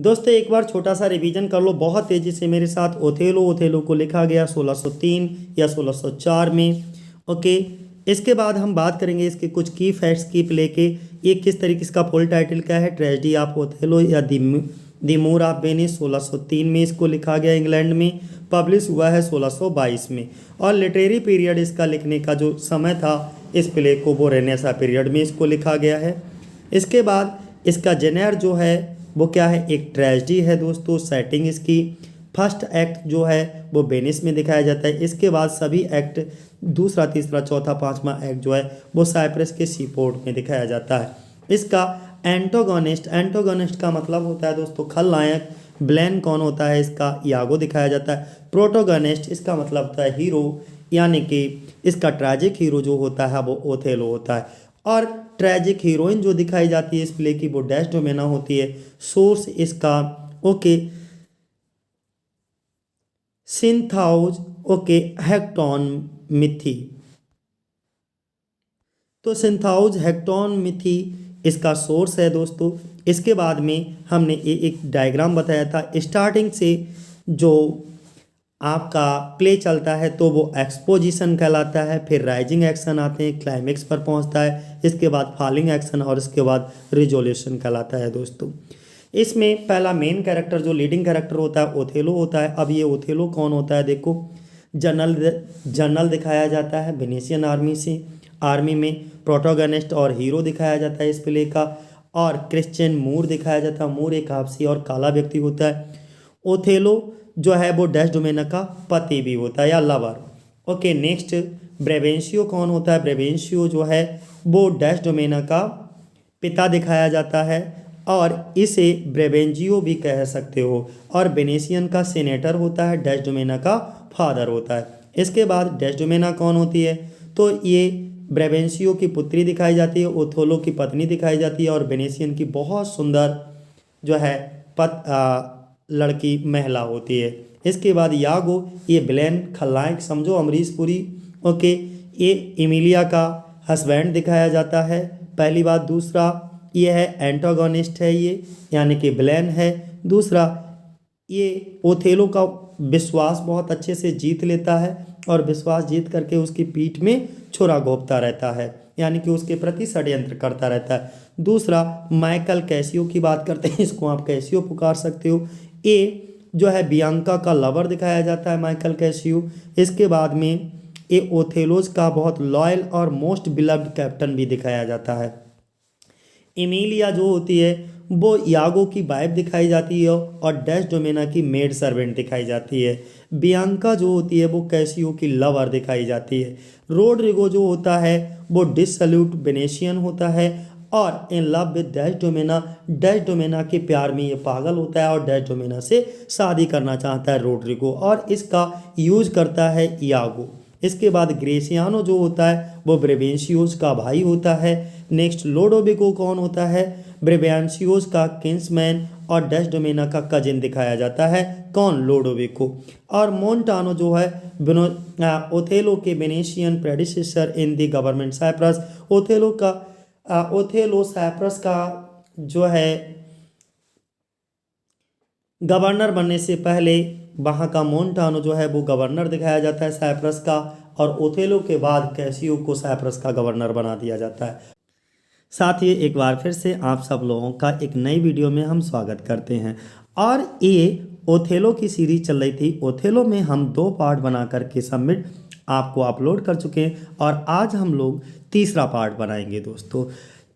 दोस्तों एक बार छोटा सा रिवीजन कर लो बहुत तेजी से मेरे साथ। ओथेलो को लिखा गया 1603 या 1604 में। ओके, इसके बाद हम बात करेंगे इसके कुछ की फैक्ट्स की प्ले के। ये किस तरीके, इसका फुल टाइटल क्या है, ट्रेजेडी ऑफ ओथेलो या द मूर ऑफ वेनिस। 1603 में इसको लिखा गया इंग्लैंड में, पब्लिश हुआ है 1622 में। और लिटरेरी पीरियड इसका लिखने का जो समय था इस प्ले को, वो रेनेसां पीरियड में इसको लिखा गया है। इसके बाद इसका जेनर जो है वो क्या है, एक ट्रेजेडी है दोस्तों। सेटिंग इसकी फर्स्ट एक्ट जो है वो वेनिस में दिखाया जाता है। इसके बाद सभी एक्ट दूसरा, तीसरा, चौथा, पांचवा एक्ट जो है वो साइप्रस के सीपोर्ट में दिखाया जाता है। इसका एंटोगोनिस्ट का मतलब होता है दोस्तों खलनायक। ब्लेन कौन होता है, इसका यागो दिखाया जाता है। प्रोटोगोनिस्ट इसका मतलब होता है हीरो, यानी कि इसका ट्रैजिक हीरो जो होता है वो ओथेलो होता है। और ट्रैजिक हीरोइन जो दिखाई जाती है इस प्ले की वो डेस्डेमोना होती है। सोर्स इसका ओके सिंथाउज ओके हेक्टोन मिथी। तो सिंथाउज हेक्टोन मिथी इसका सोर्स है दोस्तों। इसके बाद में हमने एक डायग्राम बताया था। स्टार्टिंग से जो आपका प्ले चलता है तो वो एक्सपोजिशन कहलाता है, फिर राइजिंग एक्शन आते हैं, क्लाइमेक्स पर पहुंचता है, इसके बाद फॉलिंग एक्शन और इसके बाद रिजोल्यूशन कहलाता है दोस्तों। इसमें पहला मेन कैरेक्टर जो लीडिंग कैरेक्टर होता है ओथेलो होता है। अब ये ओथेलो कौन होता है, देखो जनरल दिखाया जाता है वेनेशियन आर्मी में। प्रोटोगनिस्ट और हीरो दिखाया जाता है इस प्ले का। और क्रिश्चियन मूर दिखाया जाता है। मूर एक आपसी और काला व्यक्ति होता है। ओथेलो जो है वो डेस्डेमोना का पति भी होता है या लवर। ओके, नेक्स्ट ब्रेवेंशियो कौन होता है, ब्रेवेंशियो जो है वो डेस्डेमोना का पिता दिखाया जाता है और इसे ब्रेवेंजियो भी कह सकते हो। और वेनेशियन का सीनेटर होता है, डेस्डेमोना का फादर होता है। इसके बाद डेस्डेमोना कौन होती है, तो ये ब्रेवेंशियो की पुत्री दिखाई जाती है, ओथेलो की पत्नी दिखाई जाती है और वेनेशियन की बहुत सुंदर जो है लड़की महिला होती है। इसके बाद यागो, ये ब्लेन खलनायक समझो, अमरीश पुरी। ओके, ये इमिलिया का हस्बैंड दिखाया जाता है पहली बात। दूसरा ये है एंटागोनिस्ट है ये, यानी कि ब्लेन है। दूसरा ये ओथेलो का विश्वास बहुत अच्छे से जीत लेता है और विश्वास जीत करके उसकी पीठ में छुरा घोंपता रहता है, यानी कि उसके प्रति षड्यंत्र करता रहता है। दूसरा माइकल कैसियो की बात करते हैं, इसको आप कैसियो पुकार सकते हो। ए जो है बियांका का लवर दिखाया जाता है, माइकल कैसियो। इसके बाद में ए ओथेलोज का बहुत लॉयल और मोस्ट बिलव्ड कैप्टन भी दिखाया जाता है। एमिलिया जो होती है वो यागो की वाइफ दिखाई जाती है और डेस्डेमोना की मेड सर्वेंट दिखाई जाती है। बियांका जो होती है वो कैसियो की लवर दिखाई जाती है। रोड्रिगो जो होता है वो डिसल्यूट वेनेशियन होता है और in love with Desdemona, Desdemona के प्यार में ये पागल होता है और डेस्डेमोना से शादी करना चाहता है रोड्रिगो, और इसका यूज करता है यागो। इसके बाद ग्रेसियानो जो होता है वो ब्रेवेंशियोज का भाई होता है। नेक्स्ट लोडोविको कौन होता है, ब्रेवेंशियोज का किंग्समैन और डेस्डेमोना का कजिन दिखाया जाता है, कौन, लोडोविको। और मोन्टानो जो है ओथेलो के Venetian predecessor in the government Cyprus. Othello Cyprus का जो है गवर्नर बनने से पहले वहाँ का मोन्टानो जो है वो गवर्नर दिखाया जाता है साइप्रस का, और ओथेलो के बाद कैसियो को साइप्रस का गवर्नर बना दिया जाता है। साथ ही एक बार फिर से आप सब लोगों का एक नई वीडियो में हम स्वागत करते हैं। और ये ओथेलो की सीरीज चल रही थी। ओथेलो में हम 2 पार्ट बना करके सबमिट आपको अपलोड कर चुके हैं और आज हम लोग तीसरा पार्ट बनाएंगे दोस्तों।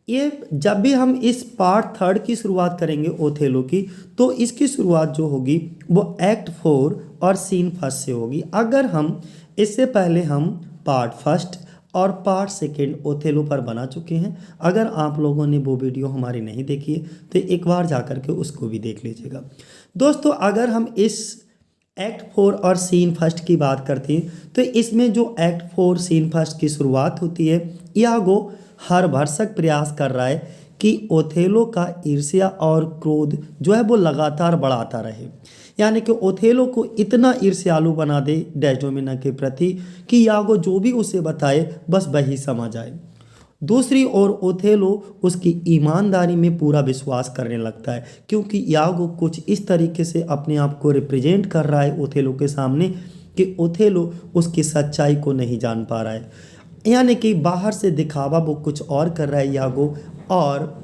ये जब भी हम इस पार्ट 3 की शुरुआत करेंगे ओथेलो की, तो इसकी शुरुआत जो होगी वो एक्ट 4 और सीन 1 से होगी। अगर हम इससे पहले हम पार्ट 1 और पार्ट 2 ओथेलो पर बना चुके हैं, अगर आप लोगों ने वो वीडियो हमारी नहीं देखी है तो एक बार जा कर के उसको भी देख लीजिएगा दोस्तों। अगर हम इस एक्ट 4 और सीन 1 की बात करते हैं तो इसमें जो एक्ट 4 सीन 1 की शुरुआत होती है, यागो हर भरसक प्रयास कर रहा है कि ओथेलो का ईर्ष्या और क्रोध जो है वो लगातार बढ़ाता रहे, यानी कि ओथेलो को इतना ईर्ष्यालु बना दे डेस्डेमोना के प्रति कि यागो जो भी उसे बताए बस वही समझ आए। दूसरी ओर ओथेलो उसकी ईमानदारी में पूरा विश्वास करने लगता है, क्योंकि यागो कुछ इस तरीके से अपने आप को रिप्रेजेंट कर रहा है ओथेलो के सामने कि ओथेलो उसकी सच्चाई को नहीं जान पा रहा है। यानी कि बाहर से दिखावा वो कुछ और कर रहा है यागो, और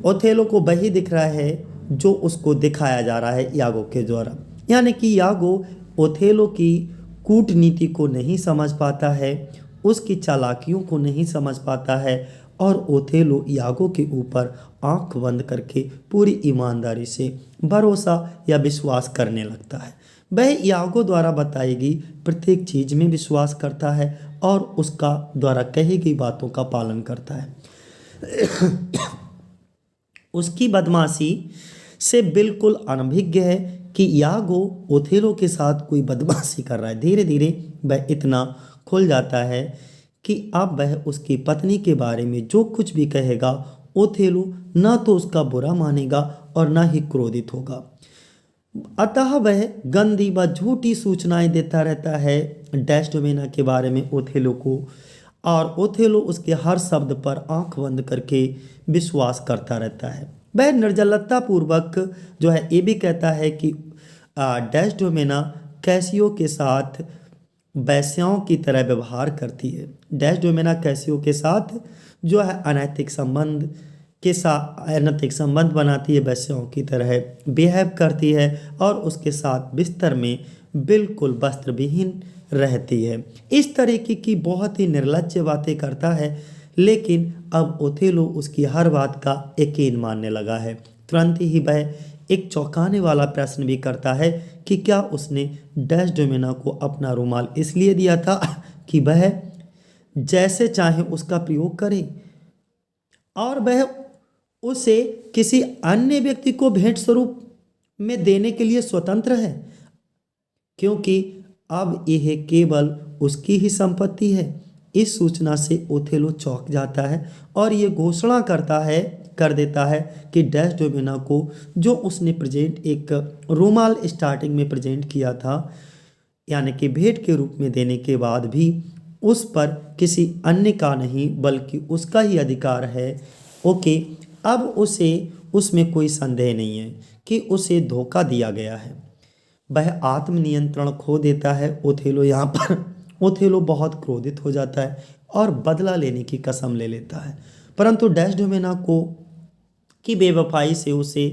ओथेलो को वही दिख रहा है जो उसको दिखाया जा रहा है यागो के द्वारा। यानी कि यागो ओथेलो की कूटनीति को नहीं समझ पाता है, उसकी चालाकियों को नहीं समझ पाता है, और ओथेलो यागो के ऊपर आंख बंद करके पूरी ईमानदारी से भरोसा या विश्वास करने लगता है। वह यागो द्वारा बताई गई प्रत्येक चीज़ में विश्वास करता है और उसका द्वारा कही गई बातों का पालन करता है। उसकी बदमाशी से बिल्कुल अनभिज्ञ है कि यागो ओथेलो के साथ कोई बदमाशी कर रहा है। धीरे धीरे वह इतना खुल जाता है कि अब वह उसकी पत्नी के बारे में जो कुछ भी कहेगा ओथेलो ना तो उसका बुरा मानेगा और ना ही क्रोधित होगा। अतः वह गंदी व झूठी सूचनाएं देता रहता है डेस्डेमोना के बारे में ओथेलो को, और ओथेलो उसके हर शब्द पर आंख बंद करके विश्वास करता रहता है। वह निर्जलता पूर्वक जो है ये भी कहता है कि डेस्डेमोना कैसियो के साथ वेश्याओं की तरह व्यवहार करती है। डेस्डेमोना कैसियो के साथ जो है अनैतिक संबंध बनाती है, वेश्याओं की तरह बिहेव करती है और उसके साथ बिस्तर में बिल्कुल वस्त्र विहीन रहती है। इस तरीके की बहुत ही निर्लज्ज बातें करता है, लेकिन अब ओथेलो उसकी हर बात का यकीन मानने लगा है। तुरंत ही वह एक चौंकाने वाला प्रश्न भी करता है कि क्या उसने डेस्डेमोना को अपना रुमाल इसलिए दिया था कि वह जैसे चाहे उसका प्रयोग करे, और वह उसे किसी अन्य व्यक्ति को भेंट स्वरूप में देने के लिए स्वतंत्र है, क्योंकि अब यह केवल उसकी ही संपत्ति है। इस सूचना से ओथेलो चौंक जाता है और ये घोषणा कर देता है कि डेस्डेमोना को जो उसने एक रुमाल स्टार्टिंग में प्रेजेंट किया था, यानी कि भेंट के रूप में देने के बाद भी उस पर किसी अन्य का नहीं बल्कि उसका ही अधिकार है। ओके, अब उसे उसमें कोई संदेह नहीं है कि उसे धोखा दिया गया है। वह आत्मनियंत्रण खो देता है ओथेलो यहाँ पर। ओथेलो बहुत क्रोधित हो जाता है और बदला लेने की कसम ले लेता है, परंतु डेस्डेमोना को की बेवफाई से उसे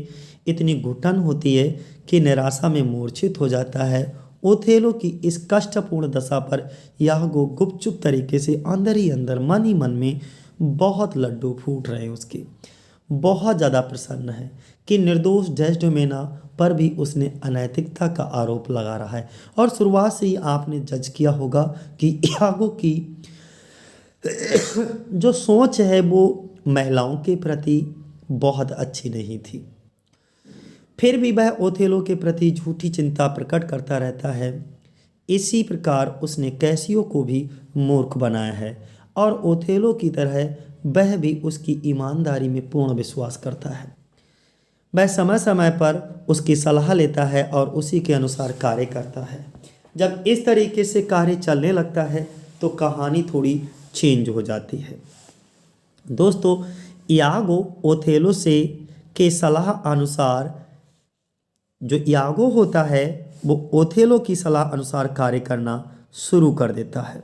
इतनी घुटन होती है कि निराशा में मूर्छित हो जाता है। ओथेलो की इस कष्टपूर्ण दशा पर यागो गुपचुप तरीके से अंदर ही अंदर मन ही मन में बहुत लड्डू फूट रहे हैं उसके। बहुत ज़्यादा प्रसन्न है कि निर्दोष डेस्डेमोना पर भी उसने अनैतिकता का आरोप लगा रहा है। और शुरुआत से ही आपने जज किया होगा कि यागो की जो सोच है वो महिलाओं के प्रति बहुत अच्छी नहीं थी। फिर भी वह ओथेलो के प्रति झूठी चिंता प्रकट करता रहता है। इसी प्रकार उसने कैसियो को भी मूर्ख बनाया है, और ओथेलो की तरह वह भी उसकी ईमानदारी में पूर्ण विश्वास करता है। वह समय समय पर उसकी सलाह लेता है और उसी के अनुसार कार्य करता है। जब इस तरीके से कार्य चलने लगता है तो कहानी थोड़ी चेंज हो जाती है। दोस्तों, यागो ओथेलो से के सलाह अनुसार जो यागो होता है वो ओथेलो की सलाह अनुसार कार्य करना शुरू कर देता है।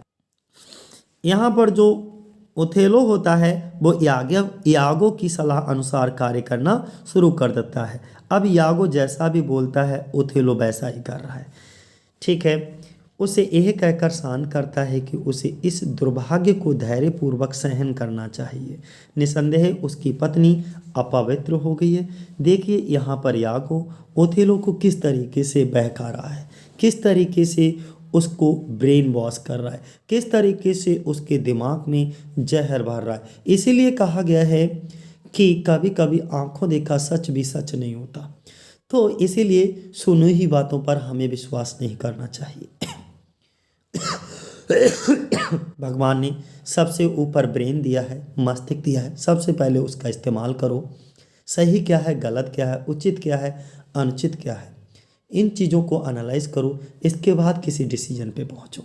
यहाँ पर जो ओथेलो होता है वो यागो की सलाह अनुसार कार्य करना शुरू कर देता है। अब यागो जैसा भी बोलता है ओथेलो वैसा ही कर रहा है। ठीक है, उसे यह कहकर शांत करता है कि उसे इस दुर्भाग्य को धैर्यपूर्वक सहन करना चाहिए। निसंदेह उसकी पत्नी अपवित्र हो गई है। देखिए यहाँ पर यागो ओथेलो को किस तरीके से बहका रहा है, किस तरीके से उसको ब्रेन वॉश कर रहा है, किस तरीके से उसके दिमाग में जहर भर रहा है। इसीलिए कहा गया है कि कभी कभी आंखों देखा सच भी सच नहीं होता। तो इसीलिए सुनी हुई बातों पर हमें विश्वास नहीं करना चाहिए। भगवान ने सबसे ऊपर ब्रेन दिया है, मस्तिष्क दिया है, सबसे पहले उसका इस्तेमाल करो। सही क्या है, गलत क्या है, उचित क्या है, अनुचित क्या है, इन चीज़ों को एनालाइज करो, इसके बाद किसी डिसीजन पे पहुंचो।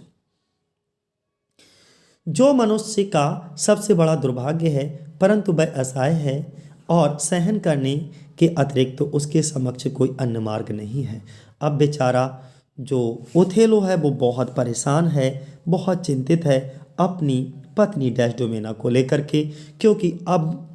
जो मनुष्य का सबसे बड़ा दुर्भाग्य है, परंतु वह असहाय है और सहन करने के अतिरिक्त तो उसके समक्ष कोई अन्य मार्ग नहीं है। अब बेचारा जो ओथेलो है वो बहुत परेशान है, बहुत चिंतित है अपनी पत्नी डेस्डेमोना को लेकर के, क्योंकि अब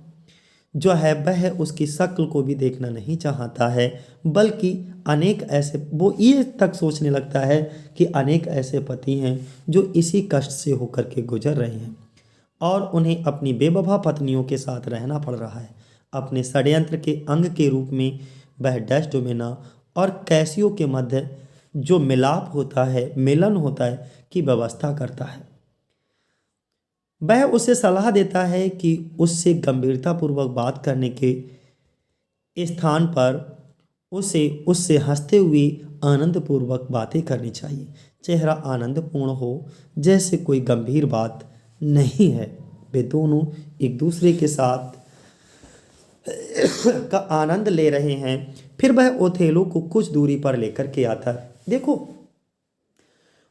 जो है वह उसकी शक्ल को भी देखना नहीं चाहता है, बल्कि अनेक ऐसे, वो ये तक सोचने लगता है कि अनेक ऐसे पति हैं जो इसी कष्ट से होकर के गुजर रहे हैं और उन्हें अपनी बेवफा पत्नियों के साथ रहना पड़ रहा है। अपने षड्यंत्र के अंग के रूप में वह डेस्डेमोना और कैसियो के मध्य जो मिलाप होता है, मिलन होता है, की व्यवस्था करता है। वह उसे सलाह देता है कि उससे गंभीरतापूर्वक बात करने के स्थान पर उसे उससे हंसते हुए आनंदपूर्वक बातें करनी चाहिए। चेहरा आनंदपूर्ण हो, जैसे कोई गंभीर बात नहीं है। वे दोनों एक दूसरे के साथ का आनंद ले रहे हैं। फिर वह ओथेलो को कुछ दूरी पर लेकर के आता है। देखो,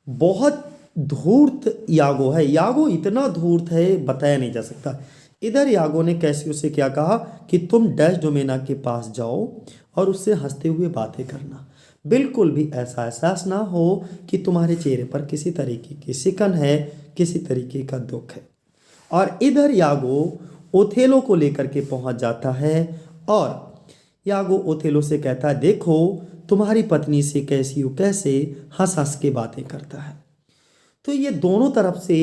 बहुत धूर्त यागो है, यागो इतना धूर्त है बताया नहीं जा सकता। इधर यागो ने कैसियो से क्या कहा कि तुम डेस्डेमोना के पास जाओ और उससे हंसते हुए बातें करना, बिल्कुल भी ऐसा एहसास ना हो कि तुम्हारे चेहरे पर किसी तरीके की सिकन है, किसी तरीके का दुख है। और इधर यागो ओथेलो को लेकर के पहुंच जाता है और यागो ओथेलो से कहता है, देखो तुम्हारी पत्नी से कैसियो कैसे हंस हंस के बातें करता है। तो ये दोनों तरफ से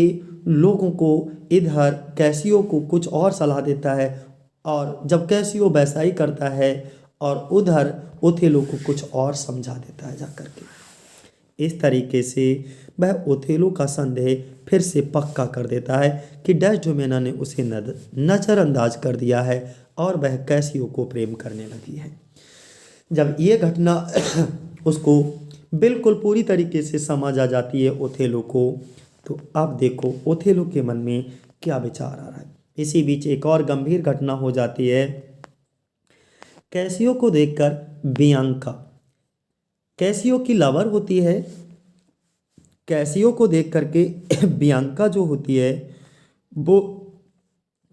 लोगों को, इधर कैसियो को कुछ और सलाह देता है और जब कैसियो वैसा ही करता है और उधर ओथेलो को कुछ और समझा देता है जाकर के। इस तरीके से वह ओथेलो का संदेह फिर से पक्का कर देता है कि डेस्डेमोना ने उसे नज़रअंदाज कर दिया है और वह कैसियो को प्रेम करने लगी है। जब ये घटना उसको बिल्कुल पूरी तरीके से समझ आ जाती है ओथेलो को, तो अब देखो ओथेलो के मन में क्या विचार आ रहा है। इसी बीच एक और गंभीर घटना हो जाती है। कैसियो को देखकर बियांका, कैसियो की लवर होती है, कैसियो को देख करके बियांका जो होती है वो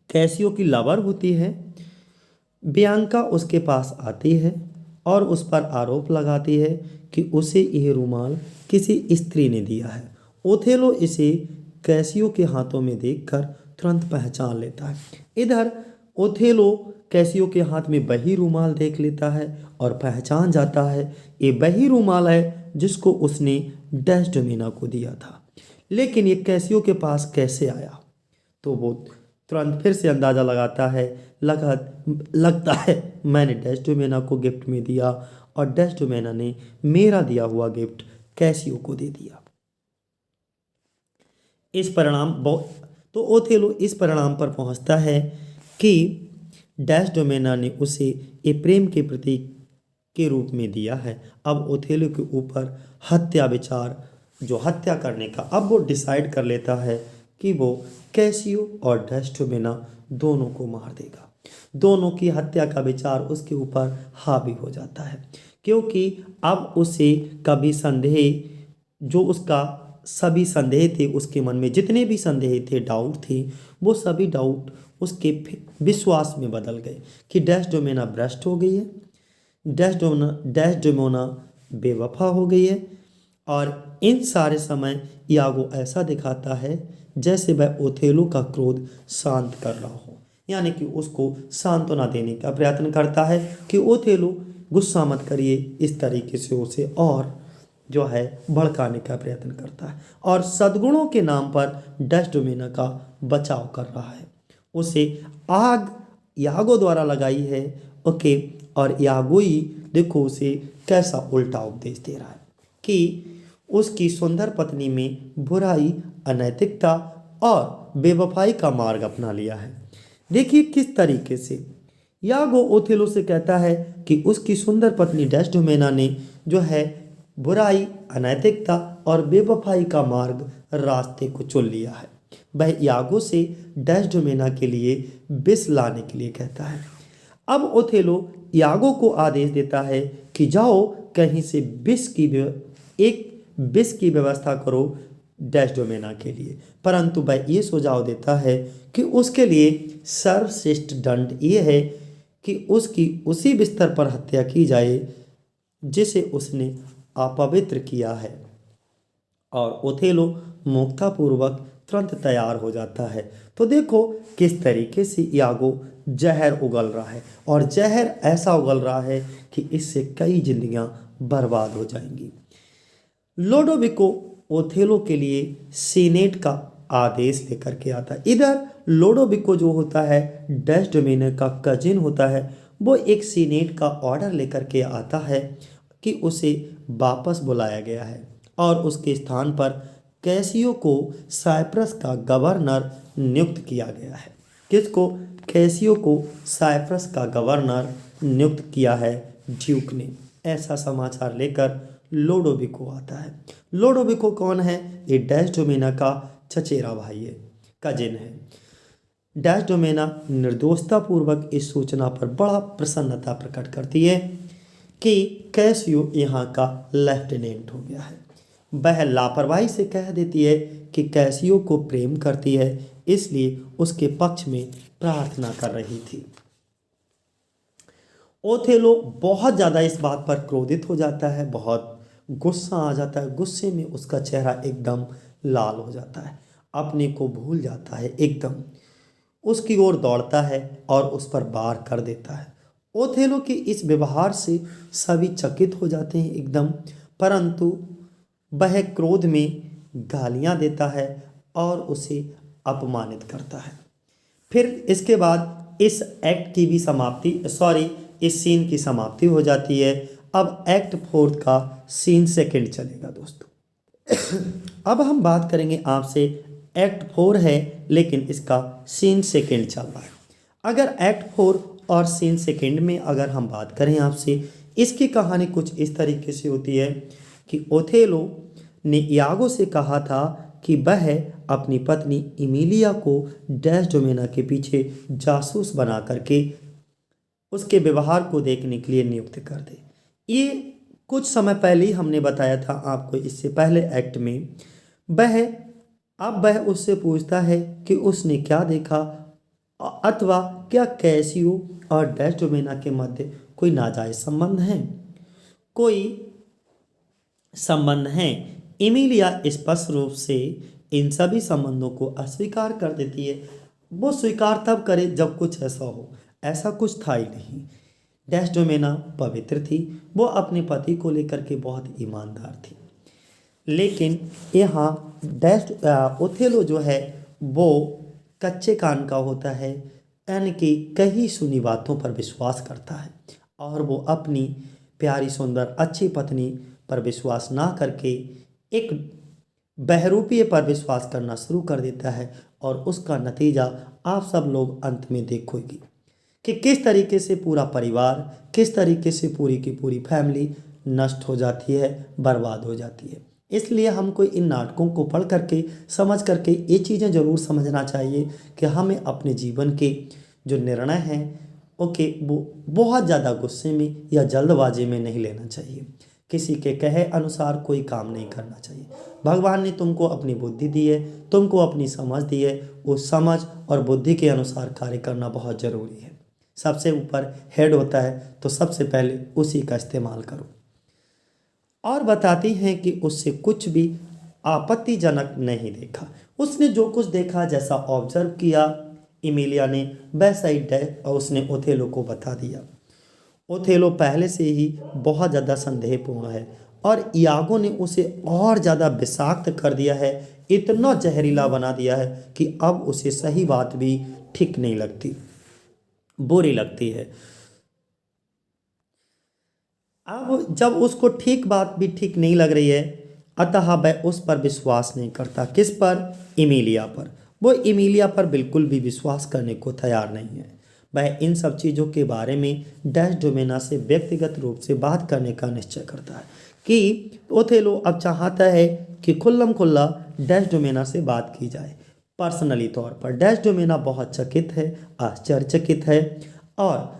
कैसियो की लवर होती है। बियांका उसके पास आती है और उस पर आरोप लगाती है कि उसे यह रुमाल किसी स्त्री ने दिया है। ओथेलो इसे कैसियो के हाथों में देखकर तुरंत पहचान लेता है। इधर ओथेलो कैसियो के हाथ में वही रुमाल देख लेता है और पहचान जाता है ये वही रुमाल है जिसको उसने डेस्डेमोना को दिया था। लेकिन ये कैसियो के पास कैसे आया, तो वो तुरंत फिर से अंदाज़ा लगाता है, लगता है मैंने डेस्डेमोना को गिफ्ट में दिया और डेस्डेमोना ने मेरा दिया हुआ गिफ्ट कैसियो को दे दिया। इस परिणाम तो ओथेलो इस परिणाम पर पहुंचता है कि डेस्डेमोना ने उसे एक प्रेम के प्रतीक के रूप में दिया है। अब ओथेलो के ऊपर हत्या विचार, जो हत्या करने का, अब वो डिसाइड कर लेता है कि वो कैसियो और डेस्डेमोना दोनों को मार देगा। दोनों की हत्या का विचार उसके ऊपर हावी हो जाता है, क्योंकि अब उसे कभी संदेह, जो उसका सभी संदेह थे उसके मन में, जितने भी संदेह थे, डाउट थे, वो सभी डाउट उसके विश्वास में बदल गए कि डेस्डेमोना भ्रष्ट हो गई है, डेस्डेमोना बेवफा हो गई है। और इन सारे समय यागो ऐसा दिखाता है जैसे वह ओथेलो का क्रोध शांत कर रहा हो, यानी कि उसको सांत्वना देने का प्रयत्न करता है कि ओथेलो गुस्सा मत करिए, इस तरीके से उसे और जो है भड़काने का प्रयत्न करता है और सद्गुणों के नाम पर डेस्डेमोना का बचाव कर रहा है। उसे आग यागो द्वारा लगाई है, ओके, और यागो ही देखो उसे कैसा उल्टा उपदेश दे रहा है कि उसकी सुंदर पत्नी में बुराई, अनैतिकता और बेवफाई का मार्ग अपना लिया है। देखिए किस तरीके से यागो ओथेलो से कहता है कि उसकी सुंदर पत्नी डेस्डेमोना ने जो है बुराई, अनैतिकता और बेवफाई का मार्ग, रास्ते को चुन लिया है। वह यागो से डेस्डेमोना के लिए विष लाने के लिए कहता है। अब ओथेलो यागो को आदेश देता है कि जाओ कहीं से विष की व्यवस्था करो, डेस्डेमोना के लिए, परंतु वह ये सुझाव देता है कि उसके लिए सर्वश्रेष्ठ दंड ये है कि उसकी उसी बिस्तर पर हत्या की जाए जिसे उसने अपवित्र किया है। और ओथेलो मूर्खतापूर्वक तुरंत तैयार हो जाता है। तो देखो किस तरीके से यागो जहर उगल रहा है, और जहर ऐसा उगल रहा है कि इससे कई जिंदगियां बर्बाद हो जाएंगी। लोडोविको ओथेलो के लिए सीनेट का आदेश लेकर के आता है। इधर लोडोविको जो होता है डेस्डेमोना का कजिन होता है, वो एक सीनेट का ऑर्डर लेकर के आता है कि उसे वापस बुलाया गया है और उसके स्थान पर कैसियो को साइप्रस का गवर्नर नियुक्त किया गया है। किसको? कैसियो को साइप्रस का गवर्नर नियुक्त किया है ड्यूक ने। ऐसा समाचार लेकर लोडोविको आता है। लोडोविको कौन है? ये डेस्डेमोना का चचेरा भाई है, कजिन है। डेस्डेमोना निर्दोषतापूर्वक इस सूचना पर बड़ा प्रसन्नता प्रकट करती है कि कैसियो यहाँ का लेफ्टिनेंट हो गया है। वह लापरवाही से कह देती है कि कैसियो को प्रेम करती है, इसलिए उसके पक्ष में प्रार्थना कर रही थी। ओथेलो बहुत ज़्यादा इस बात पर क्रोधित हो जाता है, बहुत गुस्सा आ जाता है। गुस्से में उसका चेहरा एकदम लाल हो जाता है, अपने को भूल जाता है, एकदम उसकी ओर दौड़ता है और उस पर वार कर देता है। ओथेलो के इस व्यवहार से सभी चकित हो जाते हैं एकदम, परंतु वह क्रोध में गालियां देता है और उसे अपमानित करता है। फिर इसके बाद इस एक्ट की भी समाप्ति इस सीन की समाप्ति हो जाती है। अब एक्ट 4 का सीन सेकंड चलेगा दोस्तों। अब हम बात करेंगे आपसे, एक्ट 4 है लेकिन इसका सीन सेकंड चल रहा है। अगर एक्ट 4 और सीन सेकंड में अगर हम बात करें आपसे, इसकी कहानी कुछ इस तरीके से होती है कि ओथेलो ने यागो से कहा था कि वह अपनी पत्नी इमिलिया को डेस्डेमोना के पीछे जासूस बना करके उसके व्यवहार को देखने के लिए नियुक्त कर दे। ये कुछ समय पहले ही हमने बताया था आपको, इससे पहले एक्ट में। अब वह उससे पूछता है कि उसने क्या देखा, अथवा क्या कैसियो और डेस्डेमोना के मध्य कोई नाजायज संबंध है, कोई संबंध है। इमिलिया स्पष्ट रूप से इन सभी संबंधों को अस्वीकार कर देती है। वो स्वीकार तब करे जब कुछ ऐसा हो, ऐसा कुछ था ही नहीं। डेस्डेमोना पवित्र थी, वो अपने पति को लेकर के बहुत ईमानदार थी, लेकिन यहाँ ओथेलो जो है वो कच्चे कान का होता है, यानी कि कहीं सुनी बातों पर विश्वास करता है और वो अपनी प्यारी सुंदर अच्छी पत्नी पर विश्वास ना करके एक बहरूपीय पर विश्वास करना शुरू कर देता है। और उसका नतीजा आप सब लोग अंत में देखोगे कि किस तरीके से पूरा परिवार, किस तरीके से पूरी की पूरी फैमिली नष्ट हो जाती है, बर्बाद हो जाती है। इसलिए हमको इन नाटकों को पढ़ करके, समझ करके ये चीज़ें ज़रूर समझना चाहिए कि हमें अपने जीवन के जो निर्णय हैं ओके वो बहुत ज़्यादा गुस्से में या जल्दबाजी में नहीं लेना चाहिए। किसी के कहे अनुसार कोई काम नहीं करना चाहिए। भगवान ने तुमको अपनी बुद्धि दी है, तुमको अपनी समझ दी है, उस समझ और बुद्धि के अनुसार कार्य करना बहुत ज़रूरी है। सबसे ऊपर हेड होता है तो सबसे पहले उसी का इस्तेमाल करो। और बताती हैं कि उससे कुछ भी आपत्तिजनक नहीं देखा। उसने जो कुछ देखा, जैसा ऑब्जर्व किया इमिलिया ने, वैसा ही उसने ओथेलो को बता दिया। ओथेलो पहले से ही बहुत ज़्यादा संदेहपूर्ण है और यागो ने उसे और ज़्यादा विषाक्त कर दिया है, इतना जहरीला बना दिया है कि अब उसे सही बात भी ठीक नहीं लगती, बुरी लगती है। अब जब उसको ठीक बात भी ठीक नहीं लग रही है, अतः वह उस पर विश्वास नहीं करता। किस पर? इमिलिया पर। वो इमिलिया पर बिल्कुल भी विश्वास करने को तैयार नहीं है। वह इन सब चीज़ों के बारे में डेस्डेमोना से व्यक्तिगत रूप से बात करने का निश्चय करता है कि ओथेलो अब चाहता है कि खुल्लम खुल्ला डेस्डेमोना से बात की जाए पर्सनली तौर पर। डेस्डेमोना बहुत चकित है, आश्चर्यचकित है और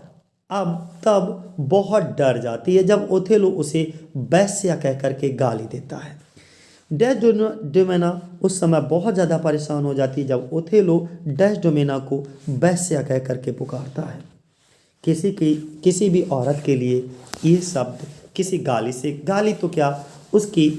अब तब बहुत डर जाती है जब ओथेलो उसे वेश्या कह करके गाली देता है। डेस्डेमोना उस समय बहुत ज़्यादा परेशान हो जाती है जब ओथेलो डेस्डेमोना को वेश्या कह करके पुकारता है। किसी भी औरत के लिए ये शब्द किसी गाली से, गाली तो क्या, उसकी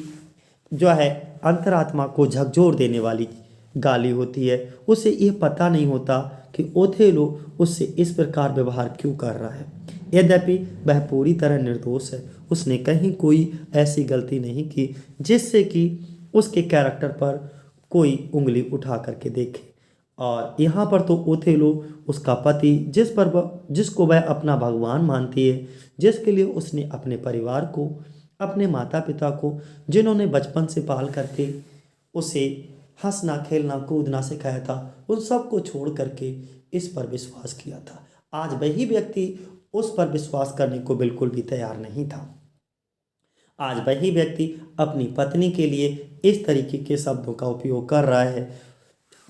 जो है अंतरात्मा को झकझोर देने वाली गाली होती है। उसे ये पता नहीं होता कि ओथेलो उससे इस प्रकार व्यवहार क्यों कर रहा है। यद्यपि वह पूरी तरह निर्दोष है, उसने कहीं कोई ऐसी गलती नहीं की जिससे कि उसके कैरेक्टर पर कोई उंगली उठा करके देखे। और यहाँ पर तो ओथेलो उसका पति जिसको वह अपना भगवान मानती है, जिसके लिए उसने अपने परिवार को, अपने माता पिता को, जिन्होंने बचपन से पाल करके उसे हंसना खेलना कूदना सिखाया था, उन सबको छोड़ करके इस पर विश्वास किया था। आज वही व्यक्ति उस पर विश्वास करने को बिल्कुल भी तैयार नहीं था। आज वही व्यक्ति अपनी पत्नी के लिए इस तरीके के शब्दों का उपयोग कर रहा है।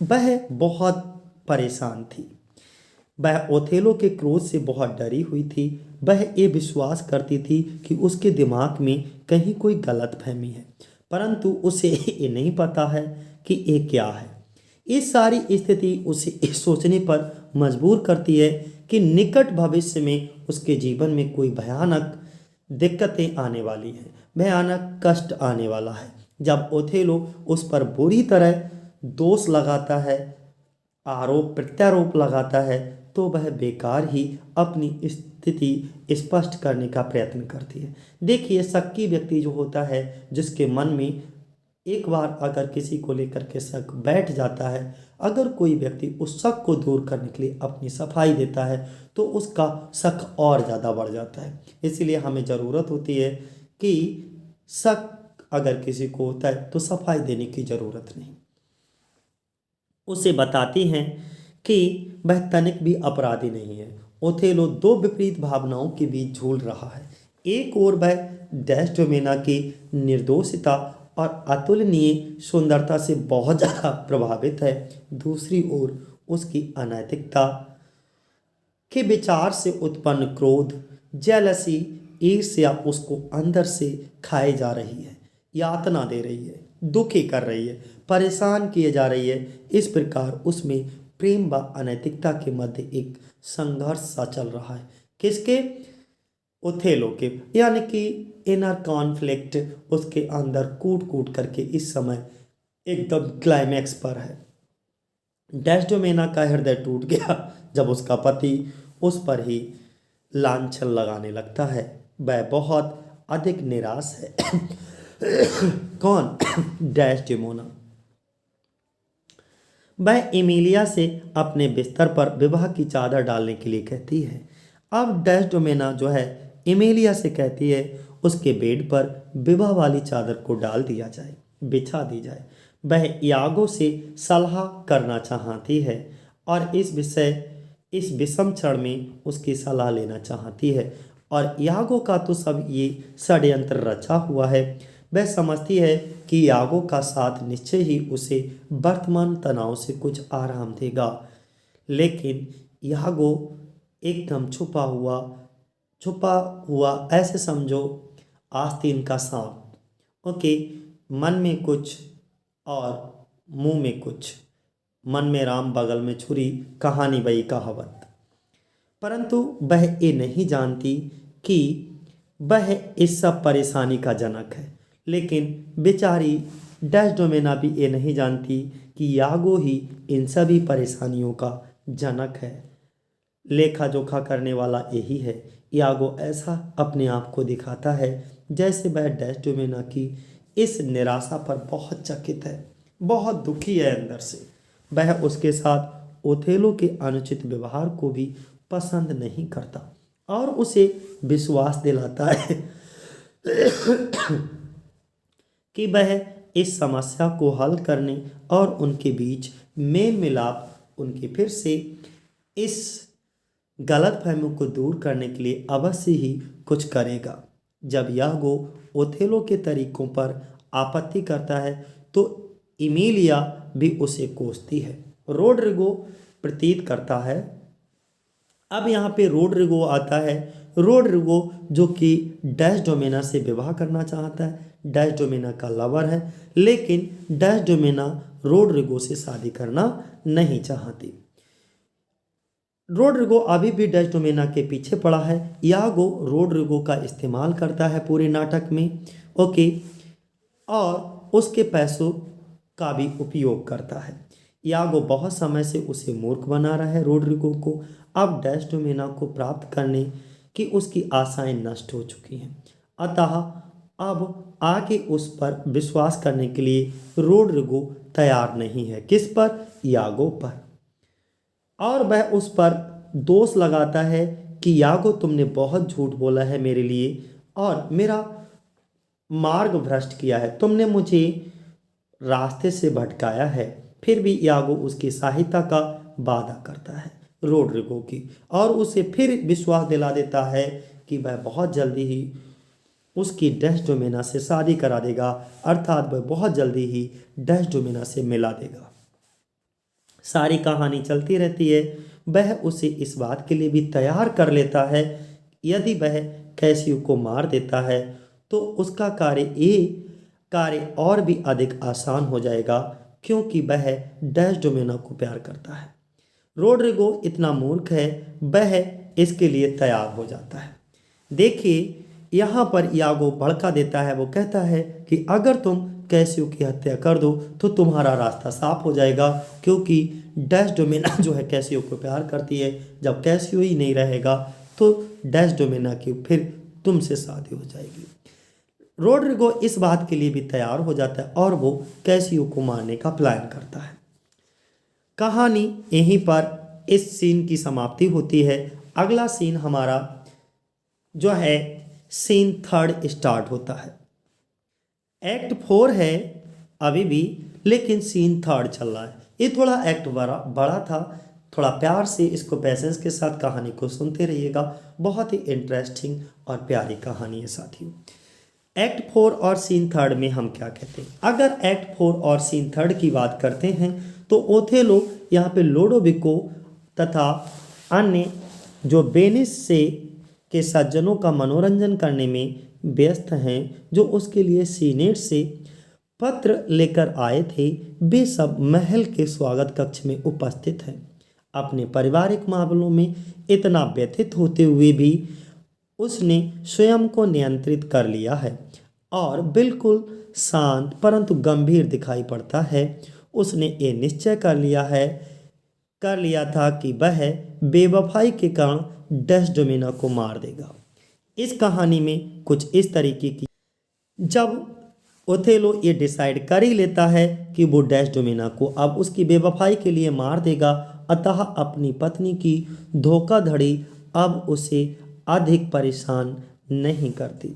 वह बहुत परेशान थी, वह ओथेलो के क्रोध से बहुत डरी हुई थी। वह ये विश्वास करती थी कि उसके दिमाग में कहीं कोई गलतफहमी है, परंतु उसे ये नहीं पता है कि ये क्या है। इस सारी स्थिति उसे इस सोचने पर मजबूर करती है कि निकट भविष्य में उसके जीवन में कोई भयानक दिक्कतें आने वाली हैं, भयानक कष्ट आने वाला है। जब ओथेलो उस पर बुरी तरह दोष लगाता है, आरोप प्रत्यारोप लगाता है, तो वह बेकार ही अपनी स्थिति स्पष्ट करने का प्रयत्न करती है। देखिए, शक्की व्यक्ति जो होता है, जिसके मन में एक बार अगर किसी को लेकर के शक बैठ जाता है, अगर कोई व्यक्ति उस शक को दूर करने के लिए अपनी सफाई देता है तो उसका शक और ज़्यादा बढ़ जाता है। इसलिए हमें ज़रूरत होती है कि शक अगर किसी को होता है तो सफाई देने की ज़रूरत नहीं। उसे बताती हैं कि वह तनिक भी अपराधी नहीं है। ओथेलो दो विपरीत भावनाओं के बीच झूल रहा है। एक ओर वह डेस्डेमोना की निर्दोषता और अतुलनीय सुंदरता से बहुत ज़्यादा प्रभावित है, दूसरी ओर उसकी अनैतिकता के विचार से उत्पन्न क्रोध, जेलसी, ईर्ष्या उसको अंदर से खाए जा रही है, यातना दे रही है, दुखी कर रही है, परेशान किए जा रही है। इस प्रकार उसमें प्रेम व अनैतिकता के मध्य एक संघर्ष सा चल रहा है। किसके? ओथेलो के, यानी कि इनर कॉन्फ्लिक्ट उसके अंदर कूट कूट करके इस समय एकदम क्लाइमैक्स पर है। डेस्डेमोना का हृदय टूट गया जब उसका पति उस पर ही लांछन लगाने लगता है। वह बहुत अधिक निराश है। कौन? डेस्डेमोना। वह एमिलिया से अपने बिस्तर पर विवाह की चादर डालने के लिए कहती है। अब डेस्डेमोना जो है एमिलिया से कहती है उसके बेड पर विवाह वाली चादर को डाल दिया जाए, बिछा दी जाए। वह यागो से सलाह करना चाहती है और इस विषम क्षण में उसकी सलाह लेना चाहती है। और यागो का तो सब ये षड्यंत्र रचा हुआ है। वह समझती है कि यागो का साथ निश्चय ही उसे वर्तमान तनाव से कुछ आराम देगा, लेकिन यागो एकदम छुपा हुआ ऐसे समझो आस्तीन का सांप। ओके, मन में कुछ और मुंह में कुछ, मन में राम बगल में छुरी, कहानी बई कहावत। परंतु वह ये नहीं जानती कि वह इस सब परेशानी का जनक है। लेकिन बेचारी डेस्डेमोना भी ये नहीं जानती कि यागो ही इन सभी परेशानियों का जनक है, लेखा जोखा करने वाला यही है। यागो ऐसा अपने आप को दिखाता है जैसे वह डेस्डेमोना की इस निराशा पर बहुत चकित है, बहुत दुखी है अंदर से। वह उसके साथ ओथेलो के अनुचित व्यवहार को भी पसंद नहीं करता और उसे विश्वास दिलाता है कि वह इस समस्या को हल करने और उनके बीच मेल मिलाप, उनके फिर से इस गलतफहमियों को दूर करने के लिए अवश्य ही कुछ करेगा। जब यागो ओथेलो के तरीकों पर आपत्ति करता है तो इमिलिया भी उसे कोसती है। रोड्रिगो प्रतीत करता है, अब यहाँ पे रोड्रिगो आता है रोड्रिगो जो कि डेस्डेमोना से विवाह करना चाहता है, डेस्डेमोना का लवर है, लेकिन डेस्डेमोना रोड्रिगो से शादी करना नहीं चाहती। रोड्रिगो अभी भी डेस्डेमोना के पीछे पड़ा है। यागो रोड्रिगो का इस्तेमाल करता है पूरे नाटक में, ओके, और उसके पैसों का भी उपयोग करता है। यागो बहुत समय से उसे मूर्ख बना रहा है रोड्रिगो को। अब डेस्डेमोना को प्राप्त करने की उसकी आशाएं नष्ट हो चुकी हैं, अतः अब आगे उस पर विश्वास करने के लिए रोड्रिगो तैयार नहीं है। किस पर? यागो पर। और वह उस पर दोष लगाता है कि यागो तुमने बहुत झूठ बोला है मेरे लिए और मेरा मार्ग भ्रष्ट किया है, तुमने मुझे रास्ते से भटकाया है। फिर भी यागो उसकी सहायता का वादा करता है रोड्रिगो की, और उसे फिर विश्वास दिला देता है कि वह बहुत जल्दी ही उसकी डेस्डेमोना से शादी करा देगा, अर्थात वह बहुत जल्दी ही डेस्डेमोना से मिला देगा। सारी कहानी चलती रहती है। वह उसे इस बात के लिए भी तैयार कर लेता है, यदि वह कैसियो को मार देता है तो उसका कार्य और भी अधिक आसान हो जाएगा, क्योंकि वह डेस्डेमोना को प्यार करता है। रोड्रिगो इतना मूर्ख है, वह इसके लिए तैयार हो जाता है। देखिए यहाँ पर यागो भड़का देता है। वो कहता है कि अगर तुम कैसियो की हत्या कर दो तो तुम्हारा रास्ता साफ हो जाएगा, क्योंकि डेस्डेमोना जो है कैसियो को प्यार करती है। जब कैसियो ही नहीं रहेगा तो डेस्डेमोना की फिर तुमसे शादी हो जाएगी। रोड्रिगो इस बात के लिए भी तैयार हो जाता है और वो कैसियो को मारने का प्लान करता है। कहानी यहीं पर इस सीन की समाप्ति होती है। अगला सीन हमारा जो है सीन 3 स्टार्ट होता है। एक्ट 4 है अभी भी, लेकिन सीन 3 चल रहा है। ये थोड़ा एक्ट बड़ा था, थोड़ा प्यार से इसको पैसेंस के साथ कहानी को सुनते रहिएगा। बहुत ही इंटरेस्टिंग और प्यारी कहानी है साथियों। एक्ट 4 और सीन 3 में हम क्या कहते हैं? अगर एक्ट 4 और सीन 3 की बात करते हैं तो ओथेलो यहाँ पे लोडोविको तथा अन्य जो वेनिस से के सज्जनों का मनोरंजन करने में व्यस्त हैं, जो उसके लिए सीनेट से पत्र लेकर आए थे, वे सब महल के स्वागत कक्ष में उपस्थित हैं। अपने पारिवारिक मामलों में इतना व्यथित होते हुए भी उसने स्वयं को नियंत्रित कर लिया है और बिल्कुल शांत परंतु गंभीर दिखाई पड़ता है। उसने ये निश्चय कर लिया था कि वह बेवफाई के कारण डेस्डेमोना को मार देगा। इस कहानी में कुछ इस तरीके की, जब ओथेलो ये डिसाइड कर ही लेता है कि वो डेस्डेमोना को अब उसकी बेवफाई के लिए मार देगा, अतः अपनी पत्नी की धोखाधड़ी अब उसे अधिक परेशान नहीं करती।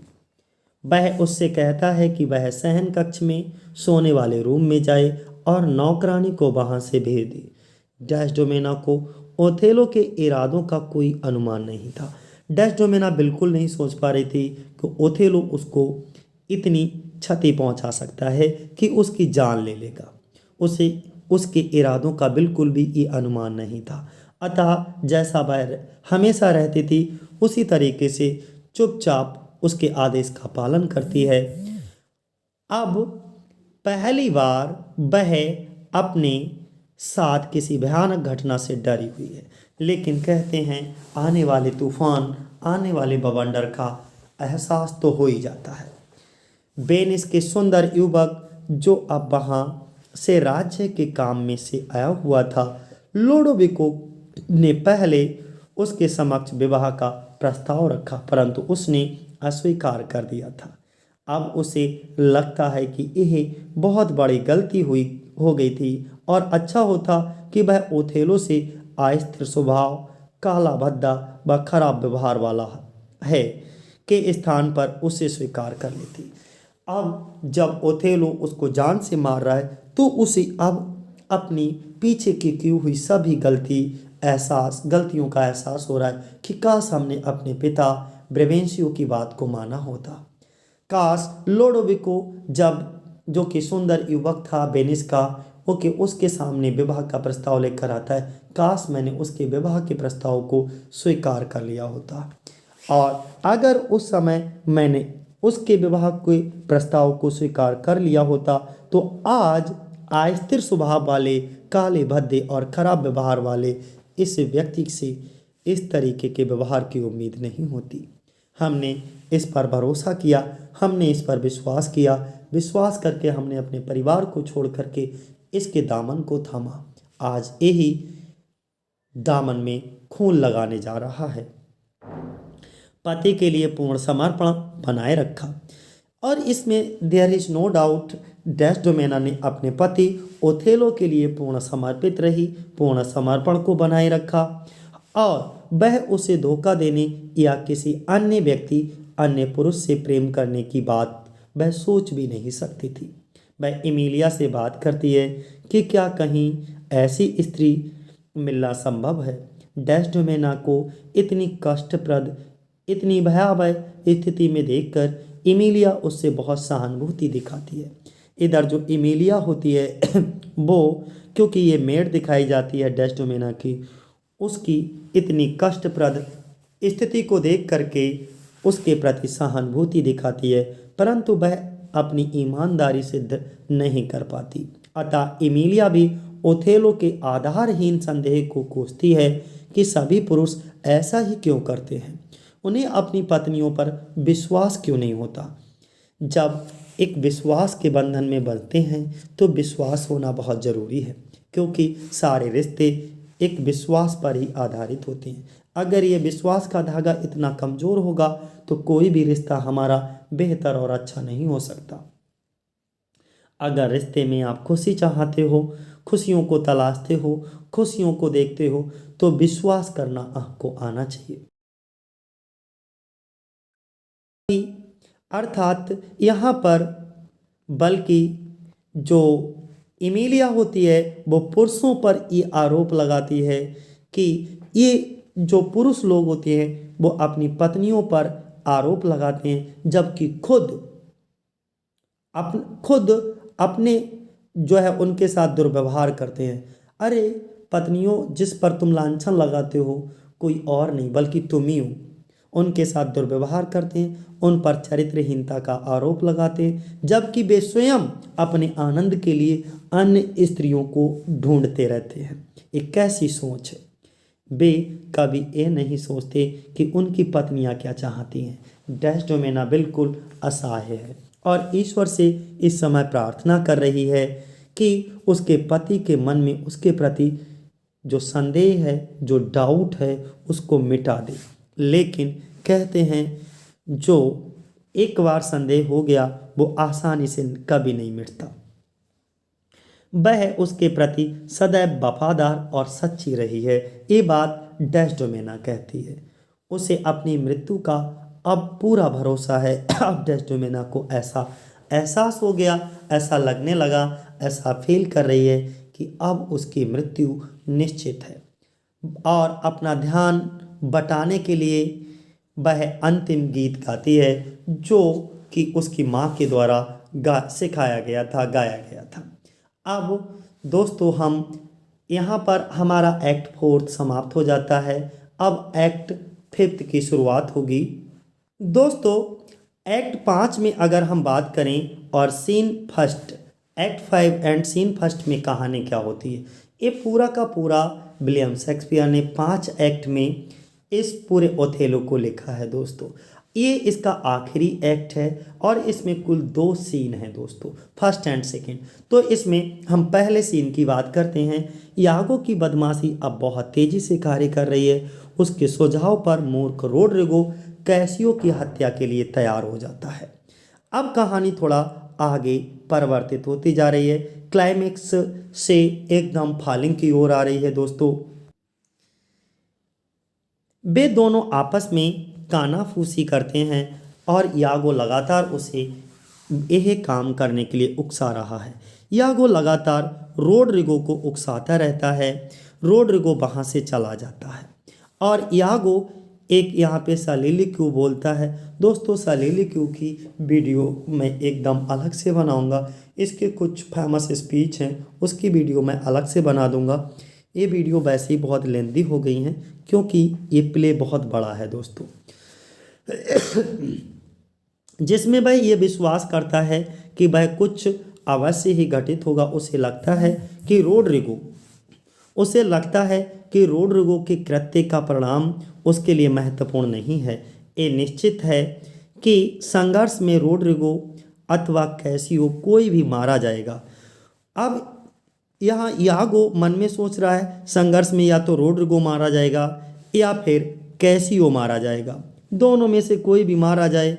वह उससे कहता है कि वह शयन कक्ष में सोने वाले रूम में जाए और नौकरानी को वहां से भेज दे। डेस्डेमोना को ओथेलो के इरादों का कोई अनुमान नहीं था। डेस्डेमोना बिल्कुल नहीं सोच पा रही थी कि ओथेलो उसको इतनी क्षति पहुंचा सकता है कि उसकी जान ले लेगा। उसे उसके इरादों का बिल्कुल भी ये अनुमान नहीं था, अतः जैसा वह हमेशा रहती थी उसी तरीके से चुपचाप उसके आदेश का पालन करती है। अब पहली बार वह अपने साथ किसी भयानक घटना से डरी हुई है, लेकिन कहते हैं आने वाले तूफान, आने वाले बवंडर का एहसास तो हो ही जाता है। वेनिस के सुंदर युवक जो अब वहाँ से राज्य के काम में से आया हुआ था, लोडोविको ने पहले उसके समक्ष विवाह का प्रस्ताव रखा, परंतु उसने अस्वीकार कर दिया था। अब उसे लगता है कि यह बहुत बड़ी गलती हो गई थी और अच्छा होता कि वह ओथेलो से अस्थिर स्वभाव, काला भद्दा व खराब व्यवहार वाला है के स्थान पर उसे स्वीकार कर लेती। अब जब ओथेलो उसको जान से मार रहा है तो उसे अब अपनी पीछे की हुई सभी गलतियों का एहसास हो रहा है कि काश हमने अपने पिता ब्रेवेंशियो की बात को माना होता। काश लोडोविको जो कि सुंदर युवक था वेनिस का, उसके सामने विवाह का प्रस्ताव लेकर आता है, काश मैंने उसके विवाह के प्रस्ताव को स्वीकार कर लिया होता। और अगर उस समय मैंने उसके विवाह के प्रस्ताव को स्वीकार कर लिया होता तो आज अस्थिर स्वभाव वाले, काले भद्दे और खराब व्यवहार वाले इस व्यक्ति से इस तरीके के व्यवहार की उम्मीद नहीं होती। हमने इस पर भरोसा किया, हमने इस पर विश्वास किया, विश्वास करके हमने अपने परिवार को छोड़ करके इसके दामन को थामा। आज यही दामन में खून लगाने जा रहा है। पति के लिए पूर्ण समर्पण बनाए रखा। और इसमें there is no doubt Desdemona ने अपने पति ओथेलो के लिए पूर्ण समर्पित रही, पूर्ण समर्पण को बनाए रखा और वह उसे धोखा देने या किसी अन्य व्यक्ति, अन्य पुरुष से प्रेम करने की बात वह सोच भी नहीं सकती थी। वह एमिलिया से बात करती है कि क्या कहीं ऐसी स्त्री मिलना संभव है। डेस्डेमोना को इतनी कष्टप्रद, इतनी भयावह स्थिति में देखकर एमिलिया उससे बहुत सहानुभूति दिखाती है। इधर जो एमिलिया होती है वो, क्योंकि ये मेड दिखाई जाती है डेस्डेमोना की, उसकी इतनी कष्टप्रद स्थिति को देख करके उसके प्रति सहानुभूति दिखाती है, परंतु वह अपनी ईमानदारी सिद्ध नहीं कर पाती। अतः एमिलिया भी ओथेलो के आधारहीन संदेह को कोसती है कि सभी पुरुष ऐसा ही क्यों करते हैं, उन्हें अपनी पत्नियों पर विश्वास क्यों नहीं होता। जब एक विश्वास के बंधन में बंधते हैं तो विश्वास होना बहुत ज़रूरी है, क्योंकि सारे रिश्ते एक विश्वास पर ही आधारित होते हैं। अगर ये विश्वास का धागा इतना कमज़ोर होगा तो कोई भी रिश्ता हमारा बेहतर और अच्छा नहीं हो सकता। अगर रिश्ते में आप खुशी चाहते हो, खुशियों को तलाशते हो, खुशियों को देखते हो, तो विश्वास करना आपको आना चाहिए। अर्थात यहाँ पर बल्कि जो एमिलिया होती है वो पुरुषों पर ये आरोप लगाती है कि ये जो पुरुष लोग होते हैं वो अपनी पत्नियों पर आरोप लगाते हैं, जबकि खुद अपने जो है उनके साथ दुर्व्यवहार करते हैं। अरे पत्नियों, जिस पर तुम लांछन लगाते हो कोई और नहीं बल्कि तुम ही हो। उनके साथ दुर्व्यवहार करते हैं, उन पर चरित्रहीनता का आरोप लगाते हैं, जबकि वे स्वयं अपने आनंद के लिए अन्य स्त्रियों को ढूंढते रहते हैं। एक कैसी सोच है। वे कभी ये नहीं सोचते कि उनकी पत्नियां क्या चाहती हैं। डेस्डेमोना बिल्कुल असहाय है और ईश्वर से इस समय प्रार्थना कर रही है कि उसके पति के मन में उसके प्रति जो संदेह है, जो डाउट है, उसको मिटा दे। लेकिन कहते हैं जो एक बार संदेह हो गया वो आसानी से कभी नहीं मिटता। वह उसके प्रति सदैव वफादार और सच्ची रही है, ये बात डेस्डेमोना कहती है। उसे अपनी मृत्यु का अब पूरा भरोसा है। अब डेस्डेमोना को ऐसा एहसास हो गया, ऐसा लगने लगा, ऐसा फील कर रही है कि अब उसकी मृत्यु निश्चित है। और अपना ध्यान बटाने के लिए वह अंतिम गीत गाती है जो कि उसकी माँ के द्वारा सिखाया गया था, गाया गया था। अब दोस्तों हम यहाँ पर हमारा एक्ट 4 समाप्त हो जाता है। अब एक्ट 5 की शुरुआत होगी। दोस्तों एक्ट 5 में अगर हम बात करें और scene first, act 5 and scene first में कहानी क्या होती है, ये पूरा का पूरा विलियम शेक्सपियर ने 5 एक्ट में इस पूरे ओथेलो को लिखा है। दोस्तों ये इसका आखिरी एक्ट है और इसमें कुल 2 सीन हैं दोस्तों, फर्स्ट एंड सेकंड। तो इसमें हम पहले सीन की बात करते हैं। यागो की बदमाशी अब बहुत तेज़ी से कार्य कर रही है। उसके सुझाव पर मूर्ख रोड्रिगो कैसियो की हत्या के लिए तैयार हो जाता है। अब कहानी थोड़ा आगे परिवर्तित होती जा रही है, क्लाइमेक्स से एकदम फालिंग की ओर आ रही है। दोस्तों वे दोनों आपस में कानाफूसी करते हैं और यागो लगातार उसे यह काम करने के लिए उकसा रहा है। यागो लगातार रोड्रिगो को उकसाता रहता है। रोड्रिगो वहाँ से चला जाता है और यागो एक यहाँ पे सलीलिक्यू बोलता है। दोस्तों सलीलिक्यू की वीडियो मैं एकदम अलग से बनाऊंगा, इसके कुछ फेमस स्पीच हैं उसकी वीडियो मैं अलग से बना दूंगा। ये वीडियो वैसे ही बहुत लेंदी हो गई हैं क्योंकि ये प्ले बहुत बड़ा है। दोस्तों जिसमें वह ये विश्वास करता है कि वह कुछ अवश्य ही घटित होगा। उसे लगता है कि रोड्रिगो के कृत्य का परिणाम उसके लिए महत्वपूर्ण नहीं है। ये निश्चित है कि संघर्ष में रोड्रिगो अथवा कैसियो कोई भी मारा जाएगा। अब यहाँ यागो मन में सोच रहा है संघर्ष में या तो रोड्रिगो मारा जाएगा या फिर कैसियो मारा जाएगा। दोनों में से कोई भी मारा जाए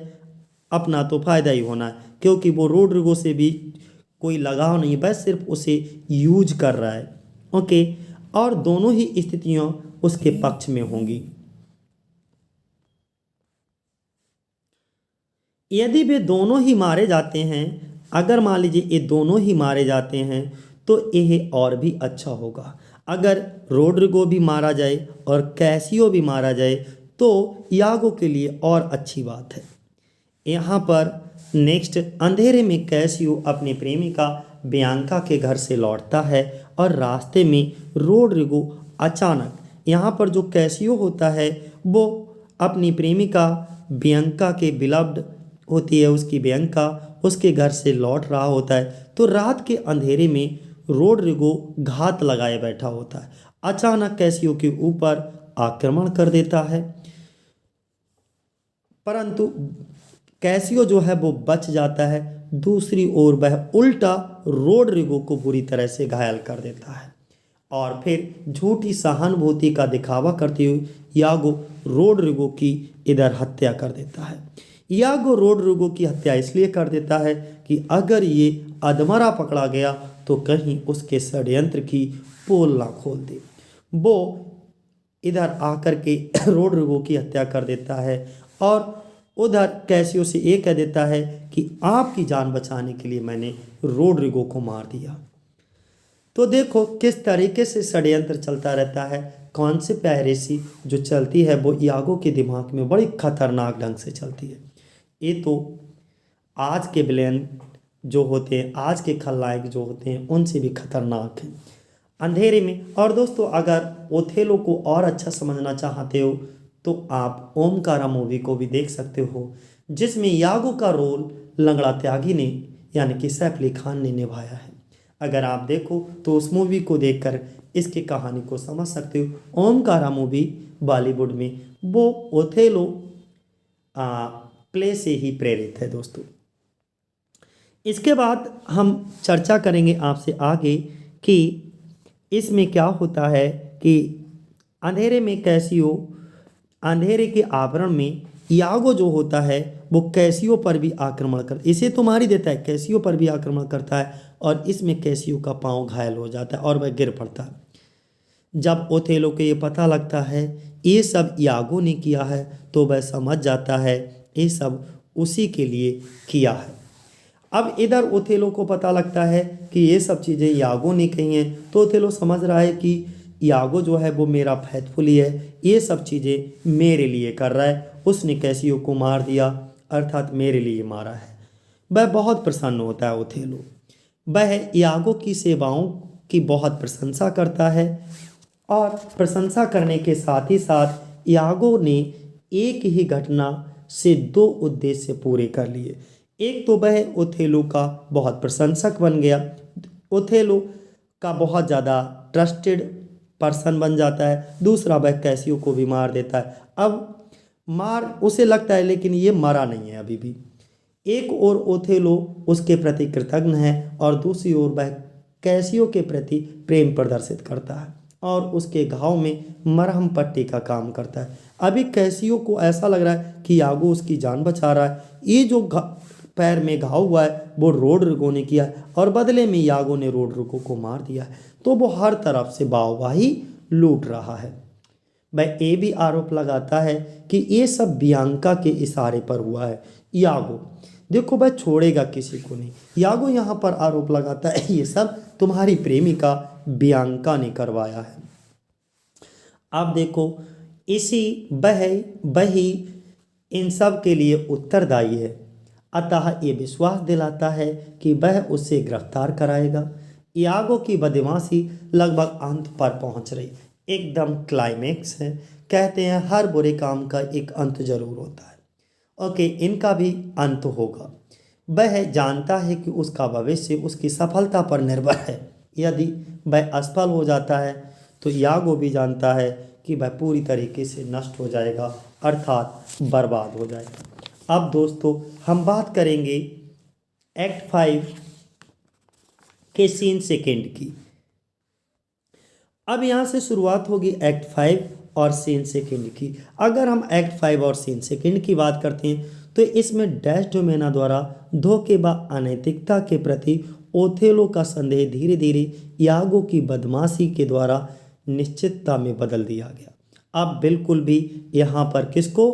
अपना तो फायदा ही होना है, क्योंकि वो रोड्रिगो से भी कोई लगाव नहीं है, बस सिर्फ उसे यूज कर रहा है। ओके, और दोनों ही स्थितियां उसके पक्ष में होंगी। यदि वे दोनों ही मारे जाते हैं, अगर मान लीजिए ये दोनों ही मारे जाते हैं तो यह और भी अच्छा होगा। अगर रोड्रिगो भी मारा जाए और कैसियो भी मारा जाए तो यागो के लिए और अच्छी बात है। यहाँ पर नेक्स्ट, अंधेरे में कैसियो अपनी प्रेमिका बियांका के घर से लौटता है और रास्ते में रोड्रिगो अचानक, यहाँ पर जो कैसियो होता है वो अपनी प्रेमिका बियांका के बिलव्ड होती है, उसकी बियांका उसके घर से लौट रहा होता है, तो रात के अंधेरे में रोड्रिगो घात लगाए बैठा होता है। अचानक कैसियो के ऊपर आक्रमण कर देता है, परंतु कैसियो जो है वो बच जाता है। दूसरी ओर वह उल्टा रोड्रिगो को बुरी तरह से घायल कर देता है और फिर झूठी सहानुभूति का दिखावा करते हुए यागो रोड्रिगो की इधर हत्या कर देता है। यागो रोड्रिगो की हत्या इसलिए कर देता है कि अगर ये अधमरा पकड़ा गया तो कहीं उसके षड्यंत्र की पोल ना खोल दे। वो इधर आकर के रोड्रिगो की हत्या कर देता है और उधर कैसियो से ये कह देता है कि आपकी जान बचाने के लिए मैंने रोड्रिगो को मार दिया। तो देखो किस तरीके से षड्यंत्र चलता रहता है। कौन से पायरेसी जो चलती है वो यागो के दिमाग में बड़ी खतरनाक ढंग से चलती है। ये तो आज के विलेन जो होते हैं, आज के खलनायक जो होते हैं, उनसे भी खतरनाक हैं अंधेरे में। और दोस्तों अगर ओथेलो को और अच्छा समझना चाहते हो तो आप ओमकारा मूवी को भी देख सकते हो, जिसमें यागो का रोल लंगड़ा त्यागी ने यानी कि सैफ अली खान ने निभाया है। अगर आप देखो तो उस मूवी को देखकर इसकी कहानी को समझ सकते हो। ओमकारा मूवी बॉलीवुड में वो ओथेलो प्ले से ही प्रेरित है दोस्तों। इसके बाद हम चर्चा करेंगे आपसे आगे कि इसमें क्या होता है कि अंधेरे में कैसियो, अंधेरे के आवरण में यागो जो होता है वो कैसियो पर भी आक्रमण कर, इसे तो मार ही देता है, कैसियो पर भी आक्रमण करता है और इसमें कैसियो का पांव घायल हो जाता है और वह गिर पड़ता है। जब ओथेलो को ये पता लगता है ये सब यागो ने किया है तो वह समझ जाता है ये सब उसी के लिए किया है। अब इधर ओथेलो को पता लगता है कि ये सब चीज़ें यागो ने कही हैं, तो ओथेलो समझ रहा है कि यागो जो है वो मेरा फैथफुली है, ये सब चीज़ें मेरे लिए कर रहा है, उसने कैसियो को मार दिया अर्थात मेरे लिए मारा है। वह बहुत प्रसन्न होता है ओथेलो, वह यागो की सेवाओं की बहुत प्रशंसा करता है और प्रशंसा करने के साथ ही साथ यागो ने एक ही घटना से दो उद्देश्य पूरे कर लिए। एक तो वह ओथेलो का बहुत प्रशंसक बन गया, ओथेलो का बहुत ज़्यादा ट्रस्टेड पर्सन बन जाता है। दूसरा वह कैसियो को भी मार देता है। अब मार उसे लगता है लेकिन ये मरा नहीं है अभी भी। एक और ओथेलो उसके प्रति कृतज्ञ है और दूसरी ओर वह कैसियो के प्रति प्रेम प्रदर्शित करता है और उसके घाव में मरहम पट्टी का काम करता है। अभी कैसियो को ऐसा लग रहा है कि यागो उसकी जान बचा रहा है, ये जो पैर में घाव हुआ है वो रोड्रिगो ने किया है और बदले में यागो ने रोड्रिगो को मार दिया है, तो वो हर तरफ से वाहवाही लूट रहा है। वह ये भी आरोप लगाता है कि ये सब बियांका के इशारे पर हुआ है। यागो देखो वह छोड़ेगा किसी को नहीं। यागो यहाँ पर आरोप लगाता है ये सब तुम्हारी प्रेमिका बियांका ने करवाया है। अब देखो इसी वही इन सब के लिए उत्तरदायी है, अतः ये विश्वास दिलाता है कि वह उससे गिरफ्तार कराएगा। यागो की बदमाशी लगभग अंत पर पहुंच रही, एकदम क्लाइमेक्स है। कहते हैं हर बुरे काम का एक अंत जरूर होता है। ओके, इनका भी अंत होगा। वह जानता है कि उसका भविष्य उसकी सफलता पर निर्भर है। यदि वह असफल हो जाता है तो यागो भी जानता है कि वह पूरी तरीके से नष्ट हो जाएगा, अर्थात बर्बाद हो जाएगा। अब दोस्तों हम बात करेंगे एक्ट 5 के सीन सेकेंड की। अब यहाँ से शुरुआत होगी एक्ट 5 और सीन सेकेंड की। अगर हम एक्ट 5 और सीन सेकेंड की बात करते हैं तो इसमें डेस्डेमोना द्वारा धोखे व अनैतिकता के प्रति ओथेलो का संदेह धीरे धीरे यागो की बदमाशी के द्वारा निश्चितता में बदल दिया गया। अब बिल्कुल भी यहाँ पर किसको,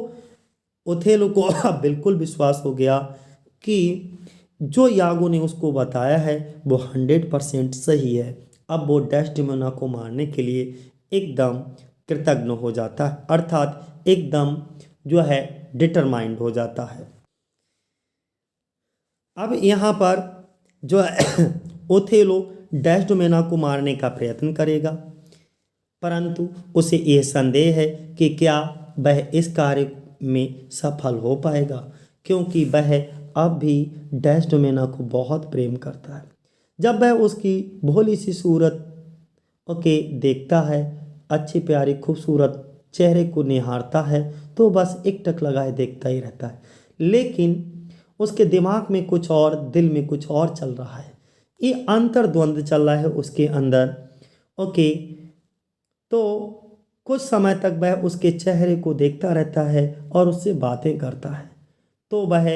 ओथेलो को अब बिल्कुल विश्वास हो गया कि जो यागो ने उसको बताया है वो 100% सही है। अब वो डेस्डेमोना को मारने के लिए एकदम कृतज्ञ हो जाता है, अर्थात एकदम जो है डिटरमाइंड हो जाता है। अब यहाँ पर जो है ओथेलो डेस्डेमोना को मारने का प्रयत्न करेगा, परंतु उसे यह संदेह है कि क्या वह इस कार्य में सफल हो पाएगा, क्योंकि वह अब भी डेस्डेमोना को बहुत प्रेम करता है। जब वह उसकी भोली सी सूरत ओके देखता है, अच्छी प्यारी खूबसूरत चेहरे को निहारता है, तो बस एक टक लगाए देखता ही रहता है। लेकिन उसके दिमाग में कुछ और, दिल में कुछ और चल रहा है। ये अंतर्द्वंद चल रहा है उसके अंदर। ओके, तो कुछ समय तक वह उसके चेहरे को देखता रहता है और उससे बातें करता है, तो वह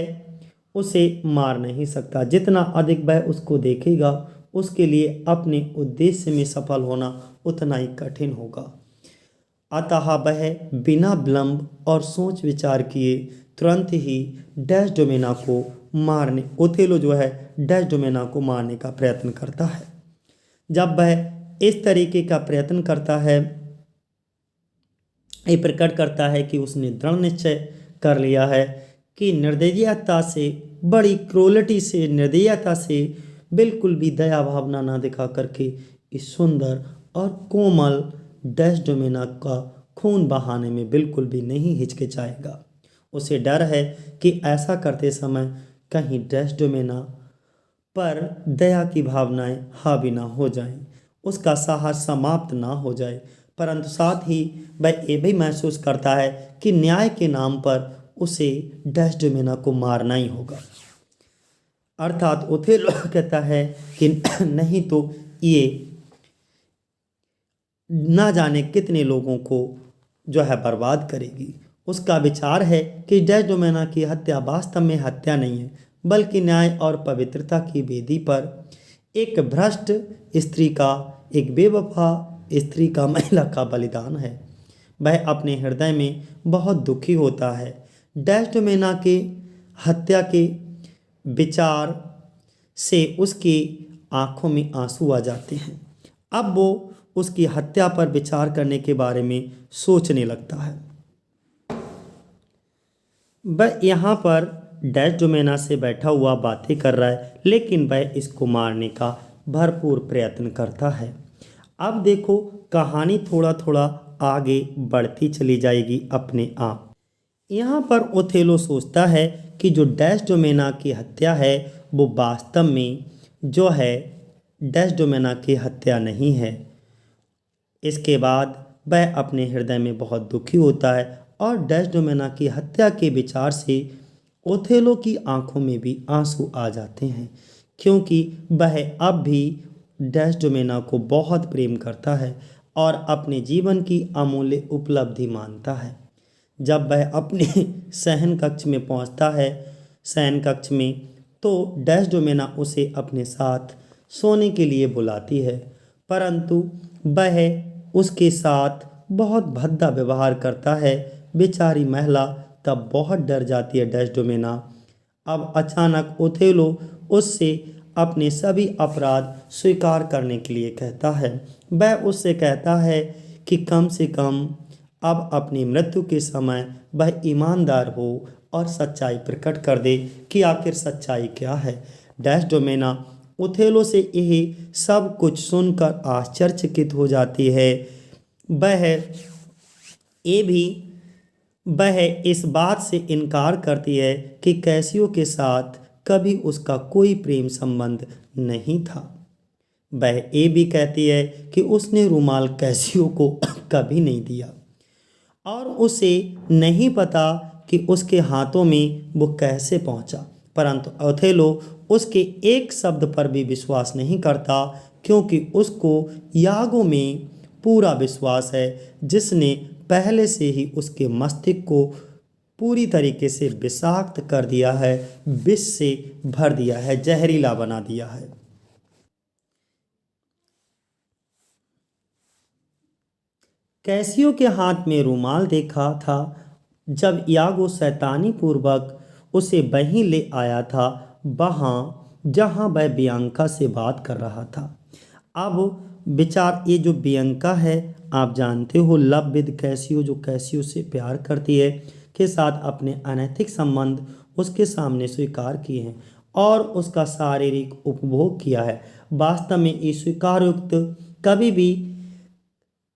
उसे मार नहीं सकता। जितना अधिक वह उसको देखेगा उसके लिए अपने उद्देश्य में सफल होना उतना ही कठिन होगा। अतः वह बिना विलंब और सोच विचार किए तुरंत ही डेस्डेमोना को मारने, ओथेलो जो है डेस्डेमोना को मारने का प्रयत्न करता है। जब वह इस तरीके का प्रयत्न करता है, ये प्रकट करता है कि उसने दृढ़ निश्चय कर लिया है कि निर्दयता से, बड़ी क्रूरता से, निर्दयता से, बिल्कुल भी दया भावना ना दिखा करके इस सुंदर और कोमल डेस्डेमोना का खून बहाने में बिल्कुल भी नहीं हिचकिचाएगा। उसे डर है कि ऐसा करते समय कहीं डेस्डेमोना पर दया की भावनाएं हावी ना हो जाएं, उसका साहस समाप्त ना हो जाए। परंतु साथ ही वह ये भी महसूस करता है कि न्याय के नाम पर उसे डेस्डेमोना को मारना ही होगा। अर्थात ओथेलो कहता है कि नहीं तो ये ना जाने कितने लोगों को जो है बर्बाद करेगी। उसका विचार है कि डेस्डेमोना की हत्या वास्तव में हत्या नहीं है, बल्कि न्याय और पवित्रता की वेदी पर एक भ्रष्ट स्त्री का, एक बेवफा स्त्री का, महिला का बलिदान है। वह अपने हृदय में बहुत दुखी होता है। डेस्डेमोना के हत्या के विचार से उसकी आंखों में आंसू आ जाते हैं। अब वो उसकी हत्या पर विचार करने के बारे में सोचने लगता है। वह यहाँ पर डेस्डेमोना से बैठा हुआ बातें कर रहा है, लेकिन वह इसको मारने का भरपूर प्रयत्न करता है। अब देखो कहानी थोड़ा थोड़ा आगे बढ़ती चली जाएगी अपने आप। यहाँ पर ओथेलो सोचता है कि जो डेस्डेमोना की हत्या है वो वास्तव में जो है डेस्डेमोना की हत्या नहीं है। इसके बाद वह अपने हृदय में बहुत दुखी होता है और डेस्डेमोना की हत्या के विचार से ओथेलो की आंखों में भी आंसू आ जाते हैं, क्योंकि वह अब भी डेस्डेमोना को बहुत प्रेम करता है और अपने जीवन की अमूल्य उपलब्धि मानता है। जब वह अपने शयन कक्ष में पहुंचता है, शयन कक्ष में, तो डेस्डेमोना उसे अपने साथ सोने के लिए बुलाती है, परंतु वह उसके साथ बहुत भद्दा व्यवहार करता है। बेचारी महिला तब बहुत डर जाती है डेस्डेमोना। अब अचानक ओथेलो उससे अपने सभी अपराध स्वीकार करने के लिए कहता है। वह उससे कहता है कि कम से कम अब अपनी मृत्यु के समय वह ईमानदार हो और सच्चाई प्रकट कर दे कि आखिर सच्चाई क्या है। डेस्डेमोना ओथेलो से यही सब कुछ सुनकर आश्चर्यचकित हो जाती है। वह ये भी वह इस बात से इनकार करती है कि कैसियो के साथ कभी उसका कोई प्रेम संबंध नहीं था। वह ये भी कहती है कि उसने रुमाल कैसियो को कभी नहीं दिया और उसे नहीं पता कि उसके हाथों में वो कैसे पहुंचा। परंतु ओथेलो उसके एक शब्द पर भी विश्वास नहीं करता, क्योंकि उसको यागो में पूरा विश्वास है, जिसने पहले से ही उसके मस्तिष्क को पूरी तरीके से विषाक्त कर दिया है, विष से भर दिया है, जहरीला बना दिया है। कैसियो के हाथ में रुमाल देखा था जब यागो शैतानी पूर्वक उसे वहीं ले आया था, वहाँ जहाँ वह बियांका से बात कर रहा था। अब विचार, ये जो बियांका है आप जानते हो, लव विद कैसियो, जो कैसियो से प्यार करती है, के साथ अपने अनैतिक संबंध उसके सामने स्वीकार किए हैं और उसका शारीरिक उपभोग किया है। वास्तव में ये स्वीकारोक्त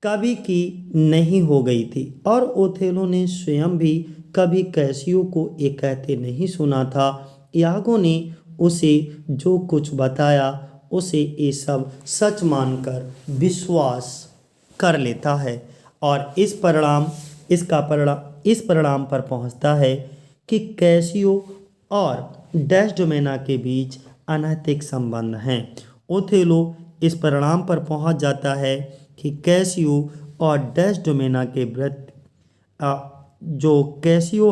कभी की नहीं हो गई थी और ओथेलो ने स्वयं भी कभी कैसियो को ये कहते नहीं सुना था। यागो ने उसे जो कुछ बताया उसे ये सब सच मानकर विश्वास कर लेता है और इस परिणाम पर पहुंचता है कि कैसियो और डेस्डेमोना के बीच अनैतिक संबंध हैं। ओथेलो इस परिणाम पर पहुंच जाता है कि कैसियो और डेस्डेमोना के जो कैसियो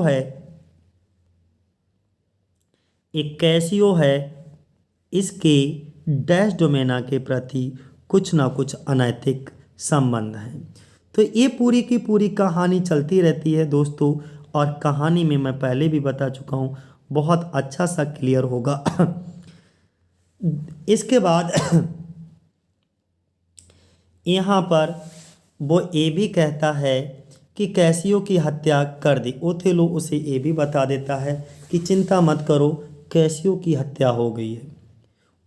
है इसके डेस्डेमोना के प्रति कुछ ना कुछ अनैतिक संबंध हैं। तो ये पूरी की पूरी कहानी चलती रहती है दोस्तों, और कहानी में मैं पहले भी बता चुका हूँ, बहुत अच्छा सा क्लियर होगा। इसके बाद यहाँ पर वो ये भी कहता है कि कैसियो की हत्या कर दी। ओथेलो उसे ये भी बता देता है कि चिंता मत करो, कैसियो की हत्या हो गई है।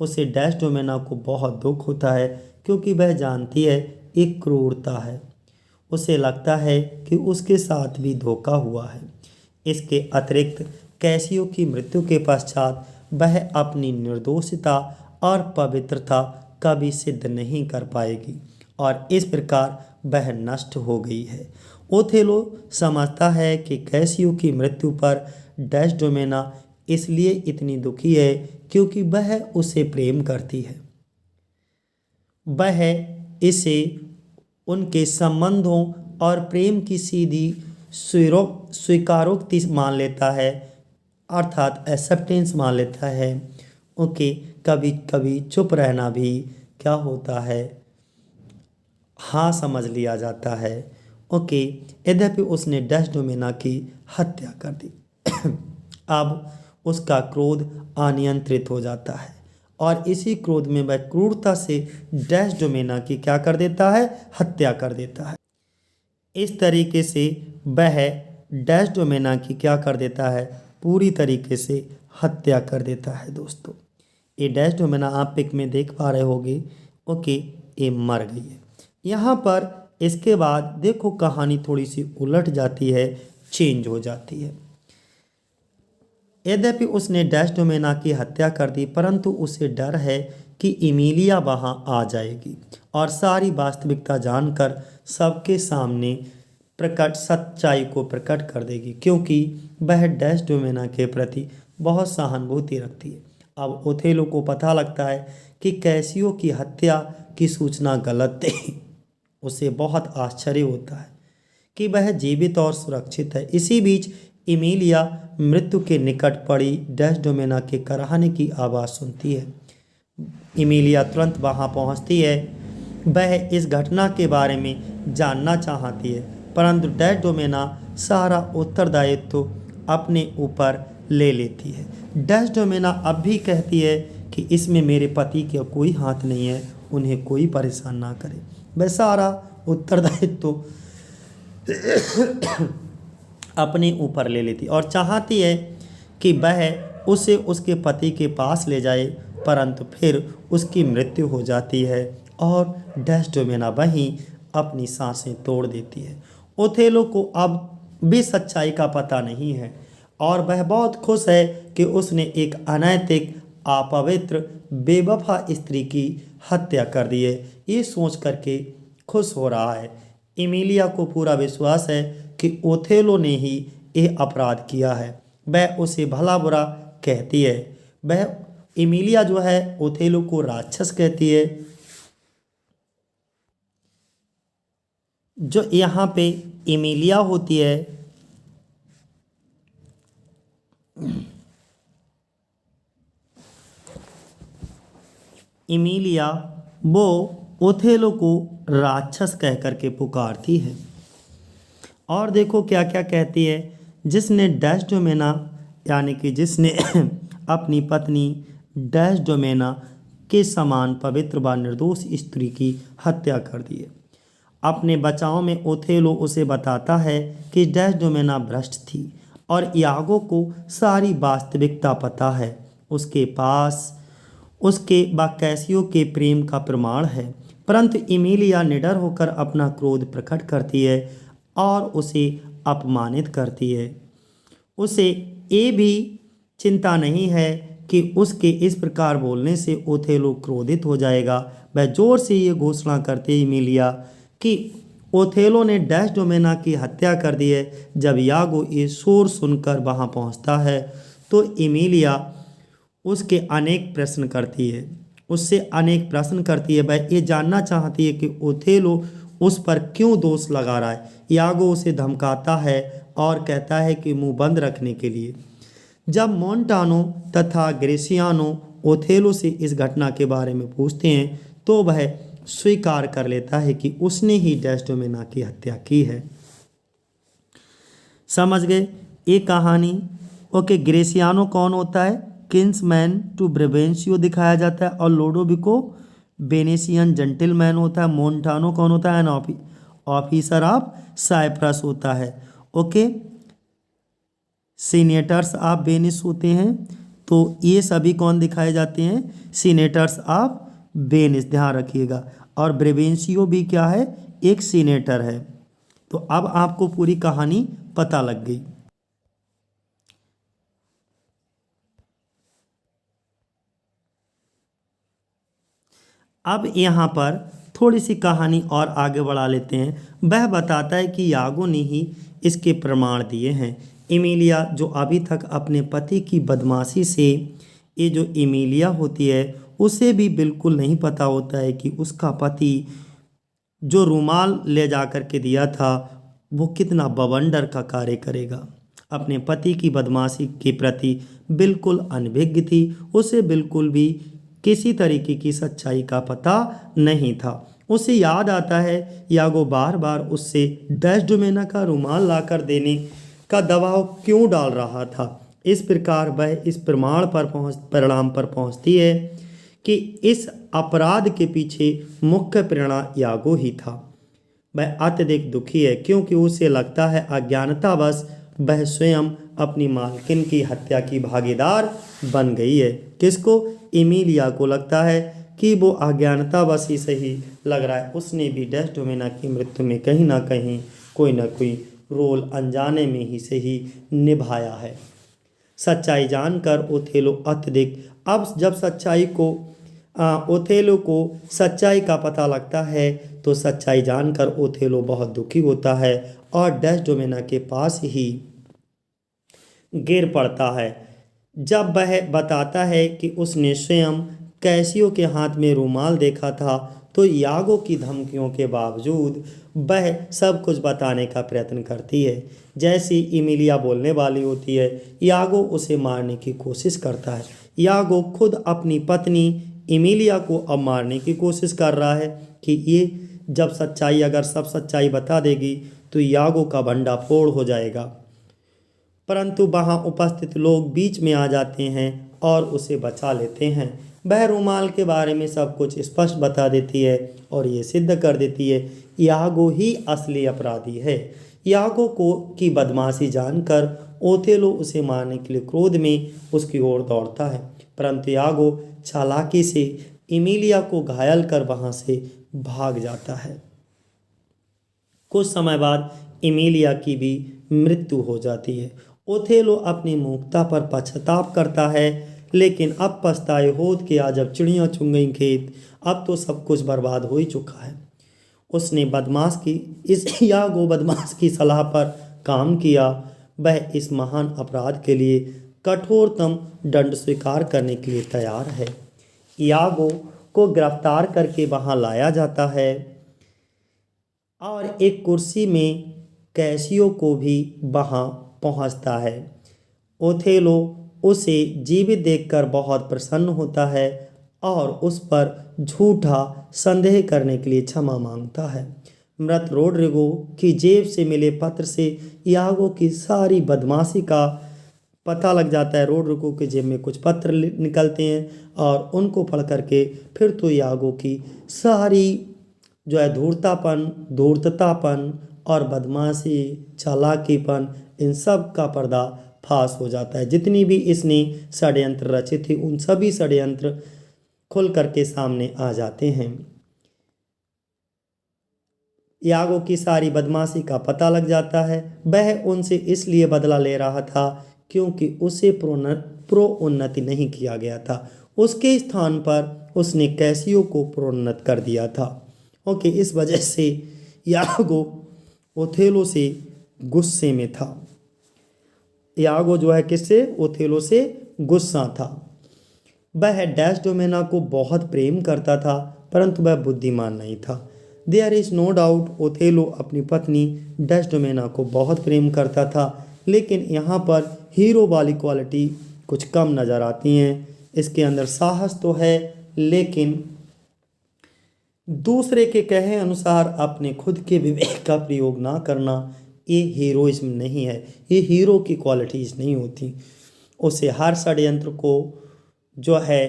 उसे डेस्डेमोना को बहुत दुख होता है, क्योंकि वह जानती है एक क्रूरता है। उसे लगता है कि उसके साथ भी धोखा हुआ है। इसके अतिरिक्त कैसियो की मृत्यु के पश्चात वह अपनी निर्दोषता और पवित्रता कभी सिद्ध नहीं कर पाएगी और इस प्रकार वह नष्ट हो गई है। ओथेलो समझता है कि कैसियो की मृत्यु पर डेस्डेमोना इसलिए इतनी दुखी है क्योंकि वह उसे प्रेम करती है। वह इसे उनके संबंधों और प्रेम की सीधी स्वीकारोक्ति मान लेता है, अर्थात एक्सेप्टेंस मान लेता है। ओके, कभी कभी चुप रहना भी क्या होता है, हाँ समझ लिया जाता है। ओके, यद्यपि उसने डेस्डेमोना की हत्या कर दी। अब उसका क्रोध अनियंत्रित हो जाता है और इसी क्रोध में वह क्रूरता से डेस्डेमोना की क्या कर देता है, हत्या कर देता है। इस तरीके से वह डेस्डेमोना की क्या कर देता है, पूरी तरीके से हत्या कर देता है। दोस्तों, ये डेस्डेमोना आप पिक में देख पा रहे होगे। ओके, ये मर गई है। यहाँ पर इसके बाद देखो कहानी थोड़ी सी उलट जाती है, चेंज हो जाती है। यद्यपि उसने डेस्डेमोना की हत्या कर दी, परंतु उसे डर है कि इमिलिया वहाँ आ जाएगी और सारी वास्तविकता जानकर सबके सामने सच्चाई को प्रकट कर देगी, क्योंकि वह डेस्डेमोना के प्रति बहुत सहानुभूति रखती है। अब ओथेलो को पता लगता है कि कैसियो की हत्या की सूचना गलत थी। उसे बहुत आश्चर्य होता है कि वह जीवित और सुरक्षित है। इसी बीच इमिलिया मृत्यु के निकट पड़ी डेस्डेमोना के कराहने की आवाज़ सुनती है। इमिलिया तुरंत वहां पहुंचती है। वह इस घटना के बारे में जानना चाहती है, परंतु डेस्डेमोना सारा उत्तरदायित्व अपने ऊपर ले लेती है। डेस्डेमोना अब भी कहती है कि इसमें मेरे पति का कोई हाथ नहीं है, उन्हें कोई परेशान ना करे। वह सारा उत्तरदायित्व अपने ऊपर ले लेती और चाहती है कि वह उसे उसके पति के पास ले जाए, परंतु फिर उसकी मृत्यु हो जाती है और डेस्डेमोना वहीं अपनी सांसें तोड़ देती है। ओथेलो को अब भी सच्चाई का पता नहीं है और वह बहुत खुश है कि उसने एक अनैतिक, अपवित्र, बेवफा स्त्री की हत्या कर दी है। ये सोच करके खुश हो रहा है। इमिलिया को पूरा विश्वास है कि ओथेलो ने ही यह अपराध किया है। वह उसे भला बुरा कहती है। वह इमिलिया जो है ओथेलो को राक्षस कहती है। जो यहाँ पे इमिलिया होती है, इमिलिया वो ओथेलो को राक्षस कह करके पुकारती है। और देखो क्या क्या कहती है, जिसने डेस्डेमोना यानी कि जिसने अपनी पत्नी डेस्डेमोना के समान पवित्र व निर्दोष स्त्री की हत्या कर दी है। अपने बचाव में ओथेलो उसे बताता है कि डेस्डेमोना भ्रष्ट थी और यागो को सारी वास्तविकता पता है। उसके पास उसके व कैसियो के प्रेम का प्रमाण है, परंतु इमिलिया निडर होकर अपना क्रोध प्रकट करती है और उसे अपमानित करती है। उसे ये भी चिंता नहीं है कि उसके इस प्रकार बोलने से ओथेलो क्रोधित हो जाएगा। वह जोर से ये घोषणा करते इमिलिया कि ओथेलो ने डेस्डेमोना की हत्या कर दी है। जब यागो ये शोर सुनकर वहाँ पहुँचता है तो इमिलिया उसके अनेक प्रश्न करती है, उससे अनेक प्रश्न करती है। वह ये जानना चाहती है कि ओथेलो उस पर क्यों दोष लगा रहा है। यागो उसे धमकाता है और कहता है कि मुंह बंद रखने के लिए। जब मोंटानो तथा ग्रेसियानो ओथेलो से इस घटना के बारे में पूछते हैं तो वह स्वीकार कर लेता है कि उसने ही डेस्डेमोना की हत्या की है। समझ गए ये कहानी। ओके, ग्रेसियानो कौन होता है? किंग्समैन टू ब्रेवेंशियो दिखाया जाता है और लोडोविको वेनेशियन जेंटलमैन होता है। मोंटानो कौन होता है? एन ऑफिसर ऑफ साइप्रस होता है। ओके, सीनेटर्स ऑफ वेनिस होते हैं। तो ये सभी कौन दिखाए जाते हैं? सीनेटर्स ऑफ वेनिस, ध्यान रखिएगा। और ब्रेवेंशियो भी क्या है? एक सीनेटर है। तो अब आपको पूरी कहानी पता लग गई। अब यहाँ पर थोड़ी सी कहानी और आगे बढ़ा लेते हैं। वह बताता है कि यागो ने ही इसके प्रमाण दिए हैं। इमिलिया जो अभी तक अपने पति की बदमाशी से, ये जो इमिलिया होती है उसे भी बिल्कुल नहीं पता होता है कि उसका पति जो रुमाल ले जा कर के दिया था वो कितना बवंडर का कार्य करेगा। अपने पति की बदमाशी के प्रति बिल्कुल अनभिज्ञ थी। उसे बिल्कुल भी किसी तरीके की सच्चाई का पता नहीं था। उसे याद आता है यागो बार बार उससे डेस्डेमोना का रुमाल लाकर देने का दबाव क्यों डाल रहा था। इस प्रकार वह इस परिणाम पर पहुंचती है कि इस अपराध के पीछे मुख्य प्रेरणा यागो ही था। वह अत्यधिक दुखी है क्योंकि उसे लगता है अज्ञानतावश वह स्वयं अपनी मालकिन की हत्या की भागीदार बन गई है। किसको? इमिलिया को लगता है कि वो अज्ञानतावश ही सही लग रहा है, उसने भी डेस्डेमोना की मृत्यु में कहीं ना कहीं कोई ना कोई रोल अनजाने में ही सही निभाया है। सच्चाई जानकर ओथेलो अत्यधिक, अब जब ओथेलो को सच्चाई का पता लगता है तो सच्चाई जानकर ओथेलो बहुत दुखी होता है और डेस्डेमोना के पास ही गिर पड़ता है। जब वह बताता है कि उसने स्वयं कैसियो के हाथ में रुमाल देखा था तो यागो की धमकियों के बावजूद वह सब कुछ बताने का प्रयत्न करती है। जैसी इमिलिया बोलने वाली होती है यागो उसे मारने की कोशिश करता है। यागो खुद अपनी पत्नी इमिलिया को अब मारने की कोशिश कर रहा है कि ये जब सच्चाई, अगर सब सच्चाई बता देगी तो यागो का भंडाफोड़ हो जाएगा। परंतु वहाँ उपस्थित लोग बीच में आ जाते हैं और उसे बचा लेते हैं। वह रुमाल के बारे में सब कुछ स्पष्ट बता देती है और ये सिद्ध कर देती है यागो ही असली अपराधी है। यागो को की बदमाशी जानकर ओथेलो उसे मारने के लिए क्रोध में उसकी ओर दौड़ता है, परंतु यागो चालाकी से इमिलिया को घायल कर वहाँ से भाग जाता है। कुछ समय बाद इमिलिया की भी मृत्यु हो जाती है। ओथेलो अपनी मूर्खता पर पश्चाताप करता है, लेकिन अब पछताए होत कि आज जब चिड़ियाँ चुन गई खेत, अब तो सब कुछ बर्बाद हो ही चुका है। उसने बदमाश की इस यागो बदमाश की सलाह पर काम किया। वह इस महान अपराध के लिए कठोरतम दंड स्वीकार करने के लिए तैयार है। यागो को गिरफ्तार करके वहां लाया जाता है और एक कुर्सी में कैसियो को भी वहां पहुंचता है। ओथेलो उसे जीवित देखकर बहुत प्रसन्न होता है और उस पर झूठा संदेह करने के लिए क्षमा मांगता है। मृत रोड्रिगो की जेब से मिले पत्र से यागो की सारी बदमाशी का पता लग जाता है। रोड्रिगो के जेब में कुछ पत्र निकलते हैं और उनको पढ़ करके फिर तो यागो की सारी जो है धूर्ततापन और बदमाशी, चालाकीपन, इन सब का पर्दा फाश हो जाता है। जितनी भी इसने षड्यंत्र रचे थे उन सभी षड्यंत्र खुल करके सामने आ जाते हैं। यागो की सारी बदमाशी का पता लग जाता है। वह उनसे इसलिए बदला ले रहा था क्योंकि उसे प्रोन्नति नहीं किया गया था। उसके स्थान पर उसने कैसियो को प्रोन्नत कर दिया था। ओके, इस वजह से यागो ओथेलो से गुस्से में था। यागो जो है किससे? ओथेलो से गुस्सा था। वह डेस्डेमोना को बहुत प्रेम करता था, परंतु वह बुद्धिमान नहीं था। There is no doubt Othello अपनी पत्नी डेस्डेमोना को बहुत प्रेम करता था, लेकिन यहाँ पर हीरो वाली क्वालिटी कुछ कम नज़र आती हैं। इसके अंदर साहस तो है, लेकिन दूसरे के कहे अनुसार अपने खुद के विवेक का प्रयोग ना करना, ये हीरोइज्म नहीं है, ये हीरो की क्वालिटीज़ नहीं होती। उसे हर षड्यंत्र को जो है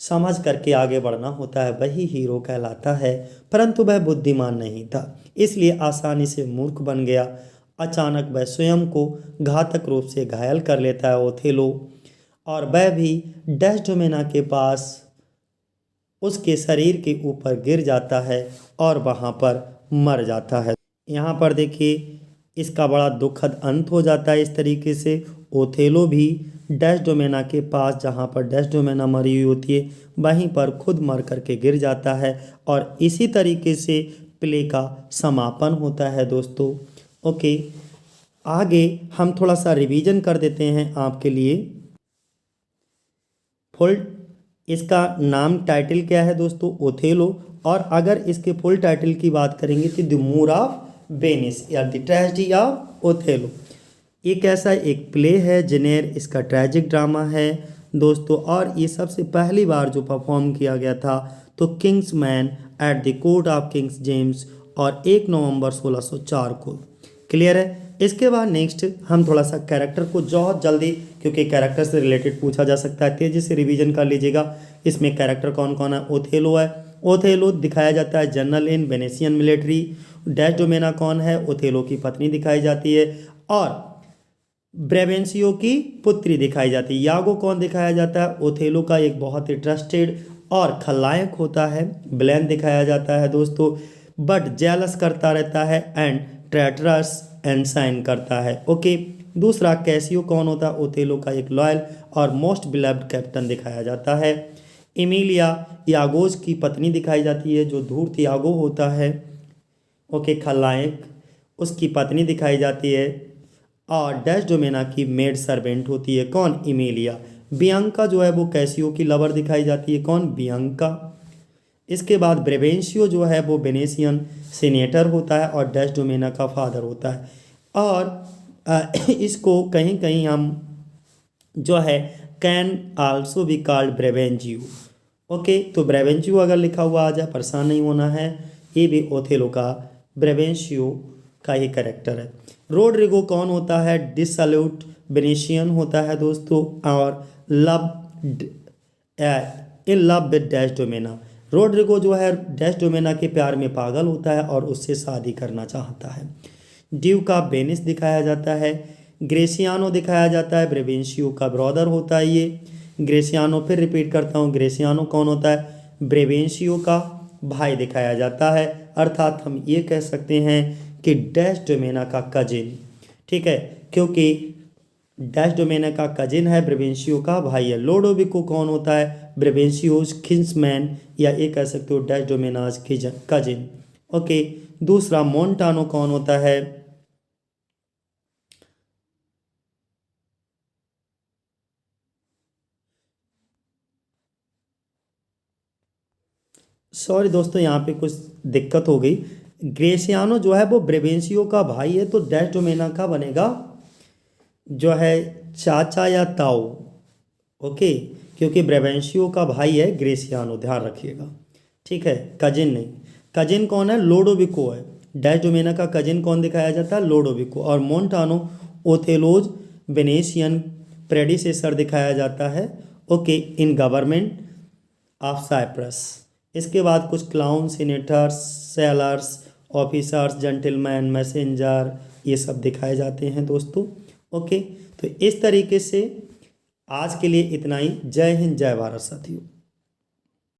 समझ करके आगे बढ़ना होता है, वही हीरो कहलाता है। परंतु वह बुद्धिमान नहीं था, इसलिए आसानी से मूर्ख बन गया। अचानक वह स्वयं को घातक रूप से घायल कर लेता है ओथेलो, और वह भी डेस्डेमोना के पास उसके शरीर के ऊपर गिर जाता है और वहाँ पर मर जाता है। यहाँ पर देखिए इसका बड़ा दुखद अंत हो जाता है। इस तरीके से ओथेलो भी डेस्डेमोना के पास, जहाँ पर डेस्डेमोना मरी हुई होती है, वहीं पर खुद मर करके गिर जाता है और इसी तरीके से प्ले का समापन होता है दोस्तों। ओके, आगे हम थोड़ा सा रिवीजन कर देते हैं आपके लिए। फुल इसका नाम टाइटल क्या है दोस्तों? ओथेलो। और अगर इसके फुल टाइटल की बात करेंगे तो द मूर ऑफ वेनिस या द ट्रेजेडी ऑफ ओथेलो। ये कैसा एक प्ले है, जेनेर इसका ट्रैजिक ड्रामा है दोस्तों, और ये सबसे पहली बार जो परफॉर्म किया गया था तो Kings man at the court of Kings James और 1 नवंबर 1604 को। क्लियर है? इसके बाद नेक्स्ट हम थोड़ा सा कैरेक्टर को बहुत जल्दी, क्योंकि कैरेक्टर से रिलेटेड पूछा जा सकता है, तेजी से रिवीजन कर लीजिएगा। इसमें कैरेक्टर कौन कौन है? ओथेलो है। ओथेलो दिखाया जाता है जनरल इन वेनेसियन मिलिट्री। डेस्डेमोना कौन है? ओथेलो की पत्नी दिखाई जाती है और ब्रेवेंशियो की पुत्री दिखाई जाती है। यागो कौन दिखाया जाता है? ओथेलो का एक बहुत ही ट्रस्टेड और खलनायक होता है, ब्लेन दिखाया जाता है दोस्तों, बट जेलस करता रहता है एंड ट्रेटरस एंड साइन करता है। ओके, दूसरा कैसियो कौन होता है? ओथेलो का एक लॉयल और मोस्ट बिलव्ड कैप्टन दिखाया जाता है। एमिलिया यागोज की पत्नी दिखाई जाती है, जो धूर्त यागो होता है। ओके, खलनायक उसकी पत्नी दिखाई जाती है और डेस्डेमोना की मेड सर्वेंट होती है। कौन? एमिलिया। बियांका जो है वो कैसियो की लवर दिखाई जाती है। कौन? बियांका। इसके बाद ब्रेवेंशियो जो है वो वेनेसियन सीनेटर होता है और डेस्डेमोना का फादर होता है। और इसको कहीं कहीं हम जो है कैन आल्सो बी कॉल्ड ब्रेवेंजियो। ओके, तो ब्रेवेंजियो अगर लिखा हुआ आ जाए परेशान नहीं होना है, ये भी ओथेलो का ब्रेवेंशियो का ही कैरेक्टर है। रोड्रिगो कौन होता है? डिसल्यूट वेनेशियन होता है दोस्तों और in love with Desdemona. Roderigo जो है डेस्डेमोना के प्यार में पागल होता है और उससे शादी करना चाहता है। ड्यूक ऑफ वेनिस दिखाया जाता है। ग्रेसियानो दिखाया जाता है, ब्रेवेंशियो का ब्रदर होता है ये। ग्रेसियानो, फिर रिपीट करता हूँ, ग्रेसियानो कौन होता है? ब्रेवेंशियो का भाई दिखाया जाता है। अर्थात हम ये कह सकते हैं कि डेस्डेमोना का कजिन। ठीक है, क्योंकि डैश डोमेनिका कजिन है, ब्रेवेंशियो का भाई है। लोडोविको कौन होता है? ब्रेवेंशियोज किंग्समैन, या ये कह सकते हो डैश डोमेनाज कजिन। ओके, दूसरा मोन्टानो कौन होता है? सॉरी दोस्तों, यहाँ पे कुछ दिक्कत हो गई। ग्रेसियानो जो है वो ब्रेवेंशियो का भाई है, तो डैश डोमेना का बनेगा जो है चाचा या ताऊ। ओके, क्योंकि ब्रेवेंशियो का भाई है ग्रेसियानो, ध्यान रखिएगा। ठीक है, कजिन नहीं। कजिन कौन है? लोडोविको है। डैश डोमेना का कजिन कौन दिखाया जाता है? लोडोविको। और मोन्टानो ओथेलोज वेनेशियन प्रेडिसेसर दिखाया जाता है, okay, in government of Cyprus. इसके बाद कुछ clown, senators, sailors, officers, gentleman, messenger, ये सब दिखाए जाते हैं दोस्तों। ओके, तो इस तरीके से आज के लिए इतना ही। जय हिंद, जय भारत साथियों।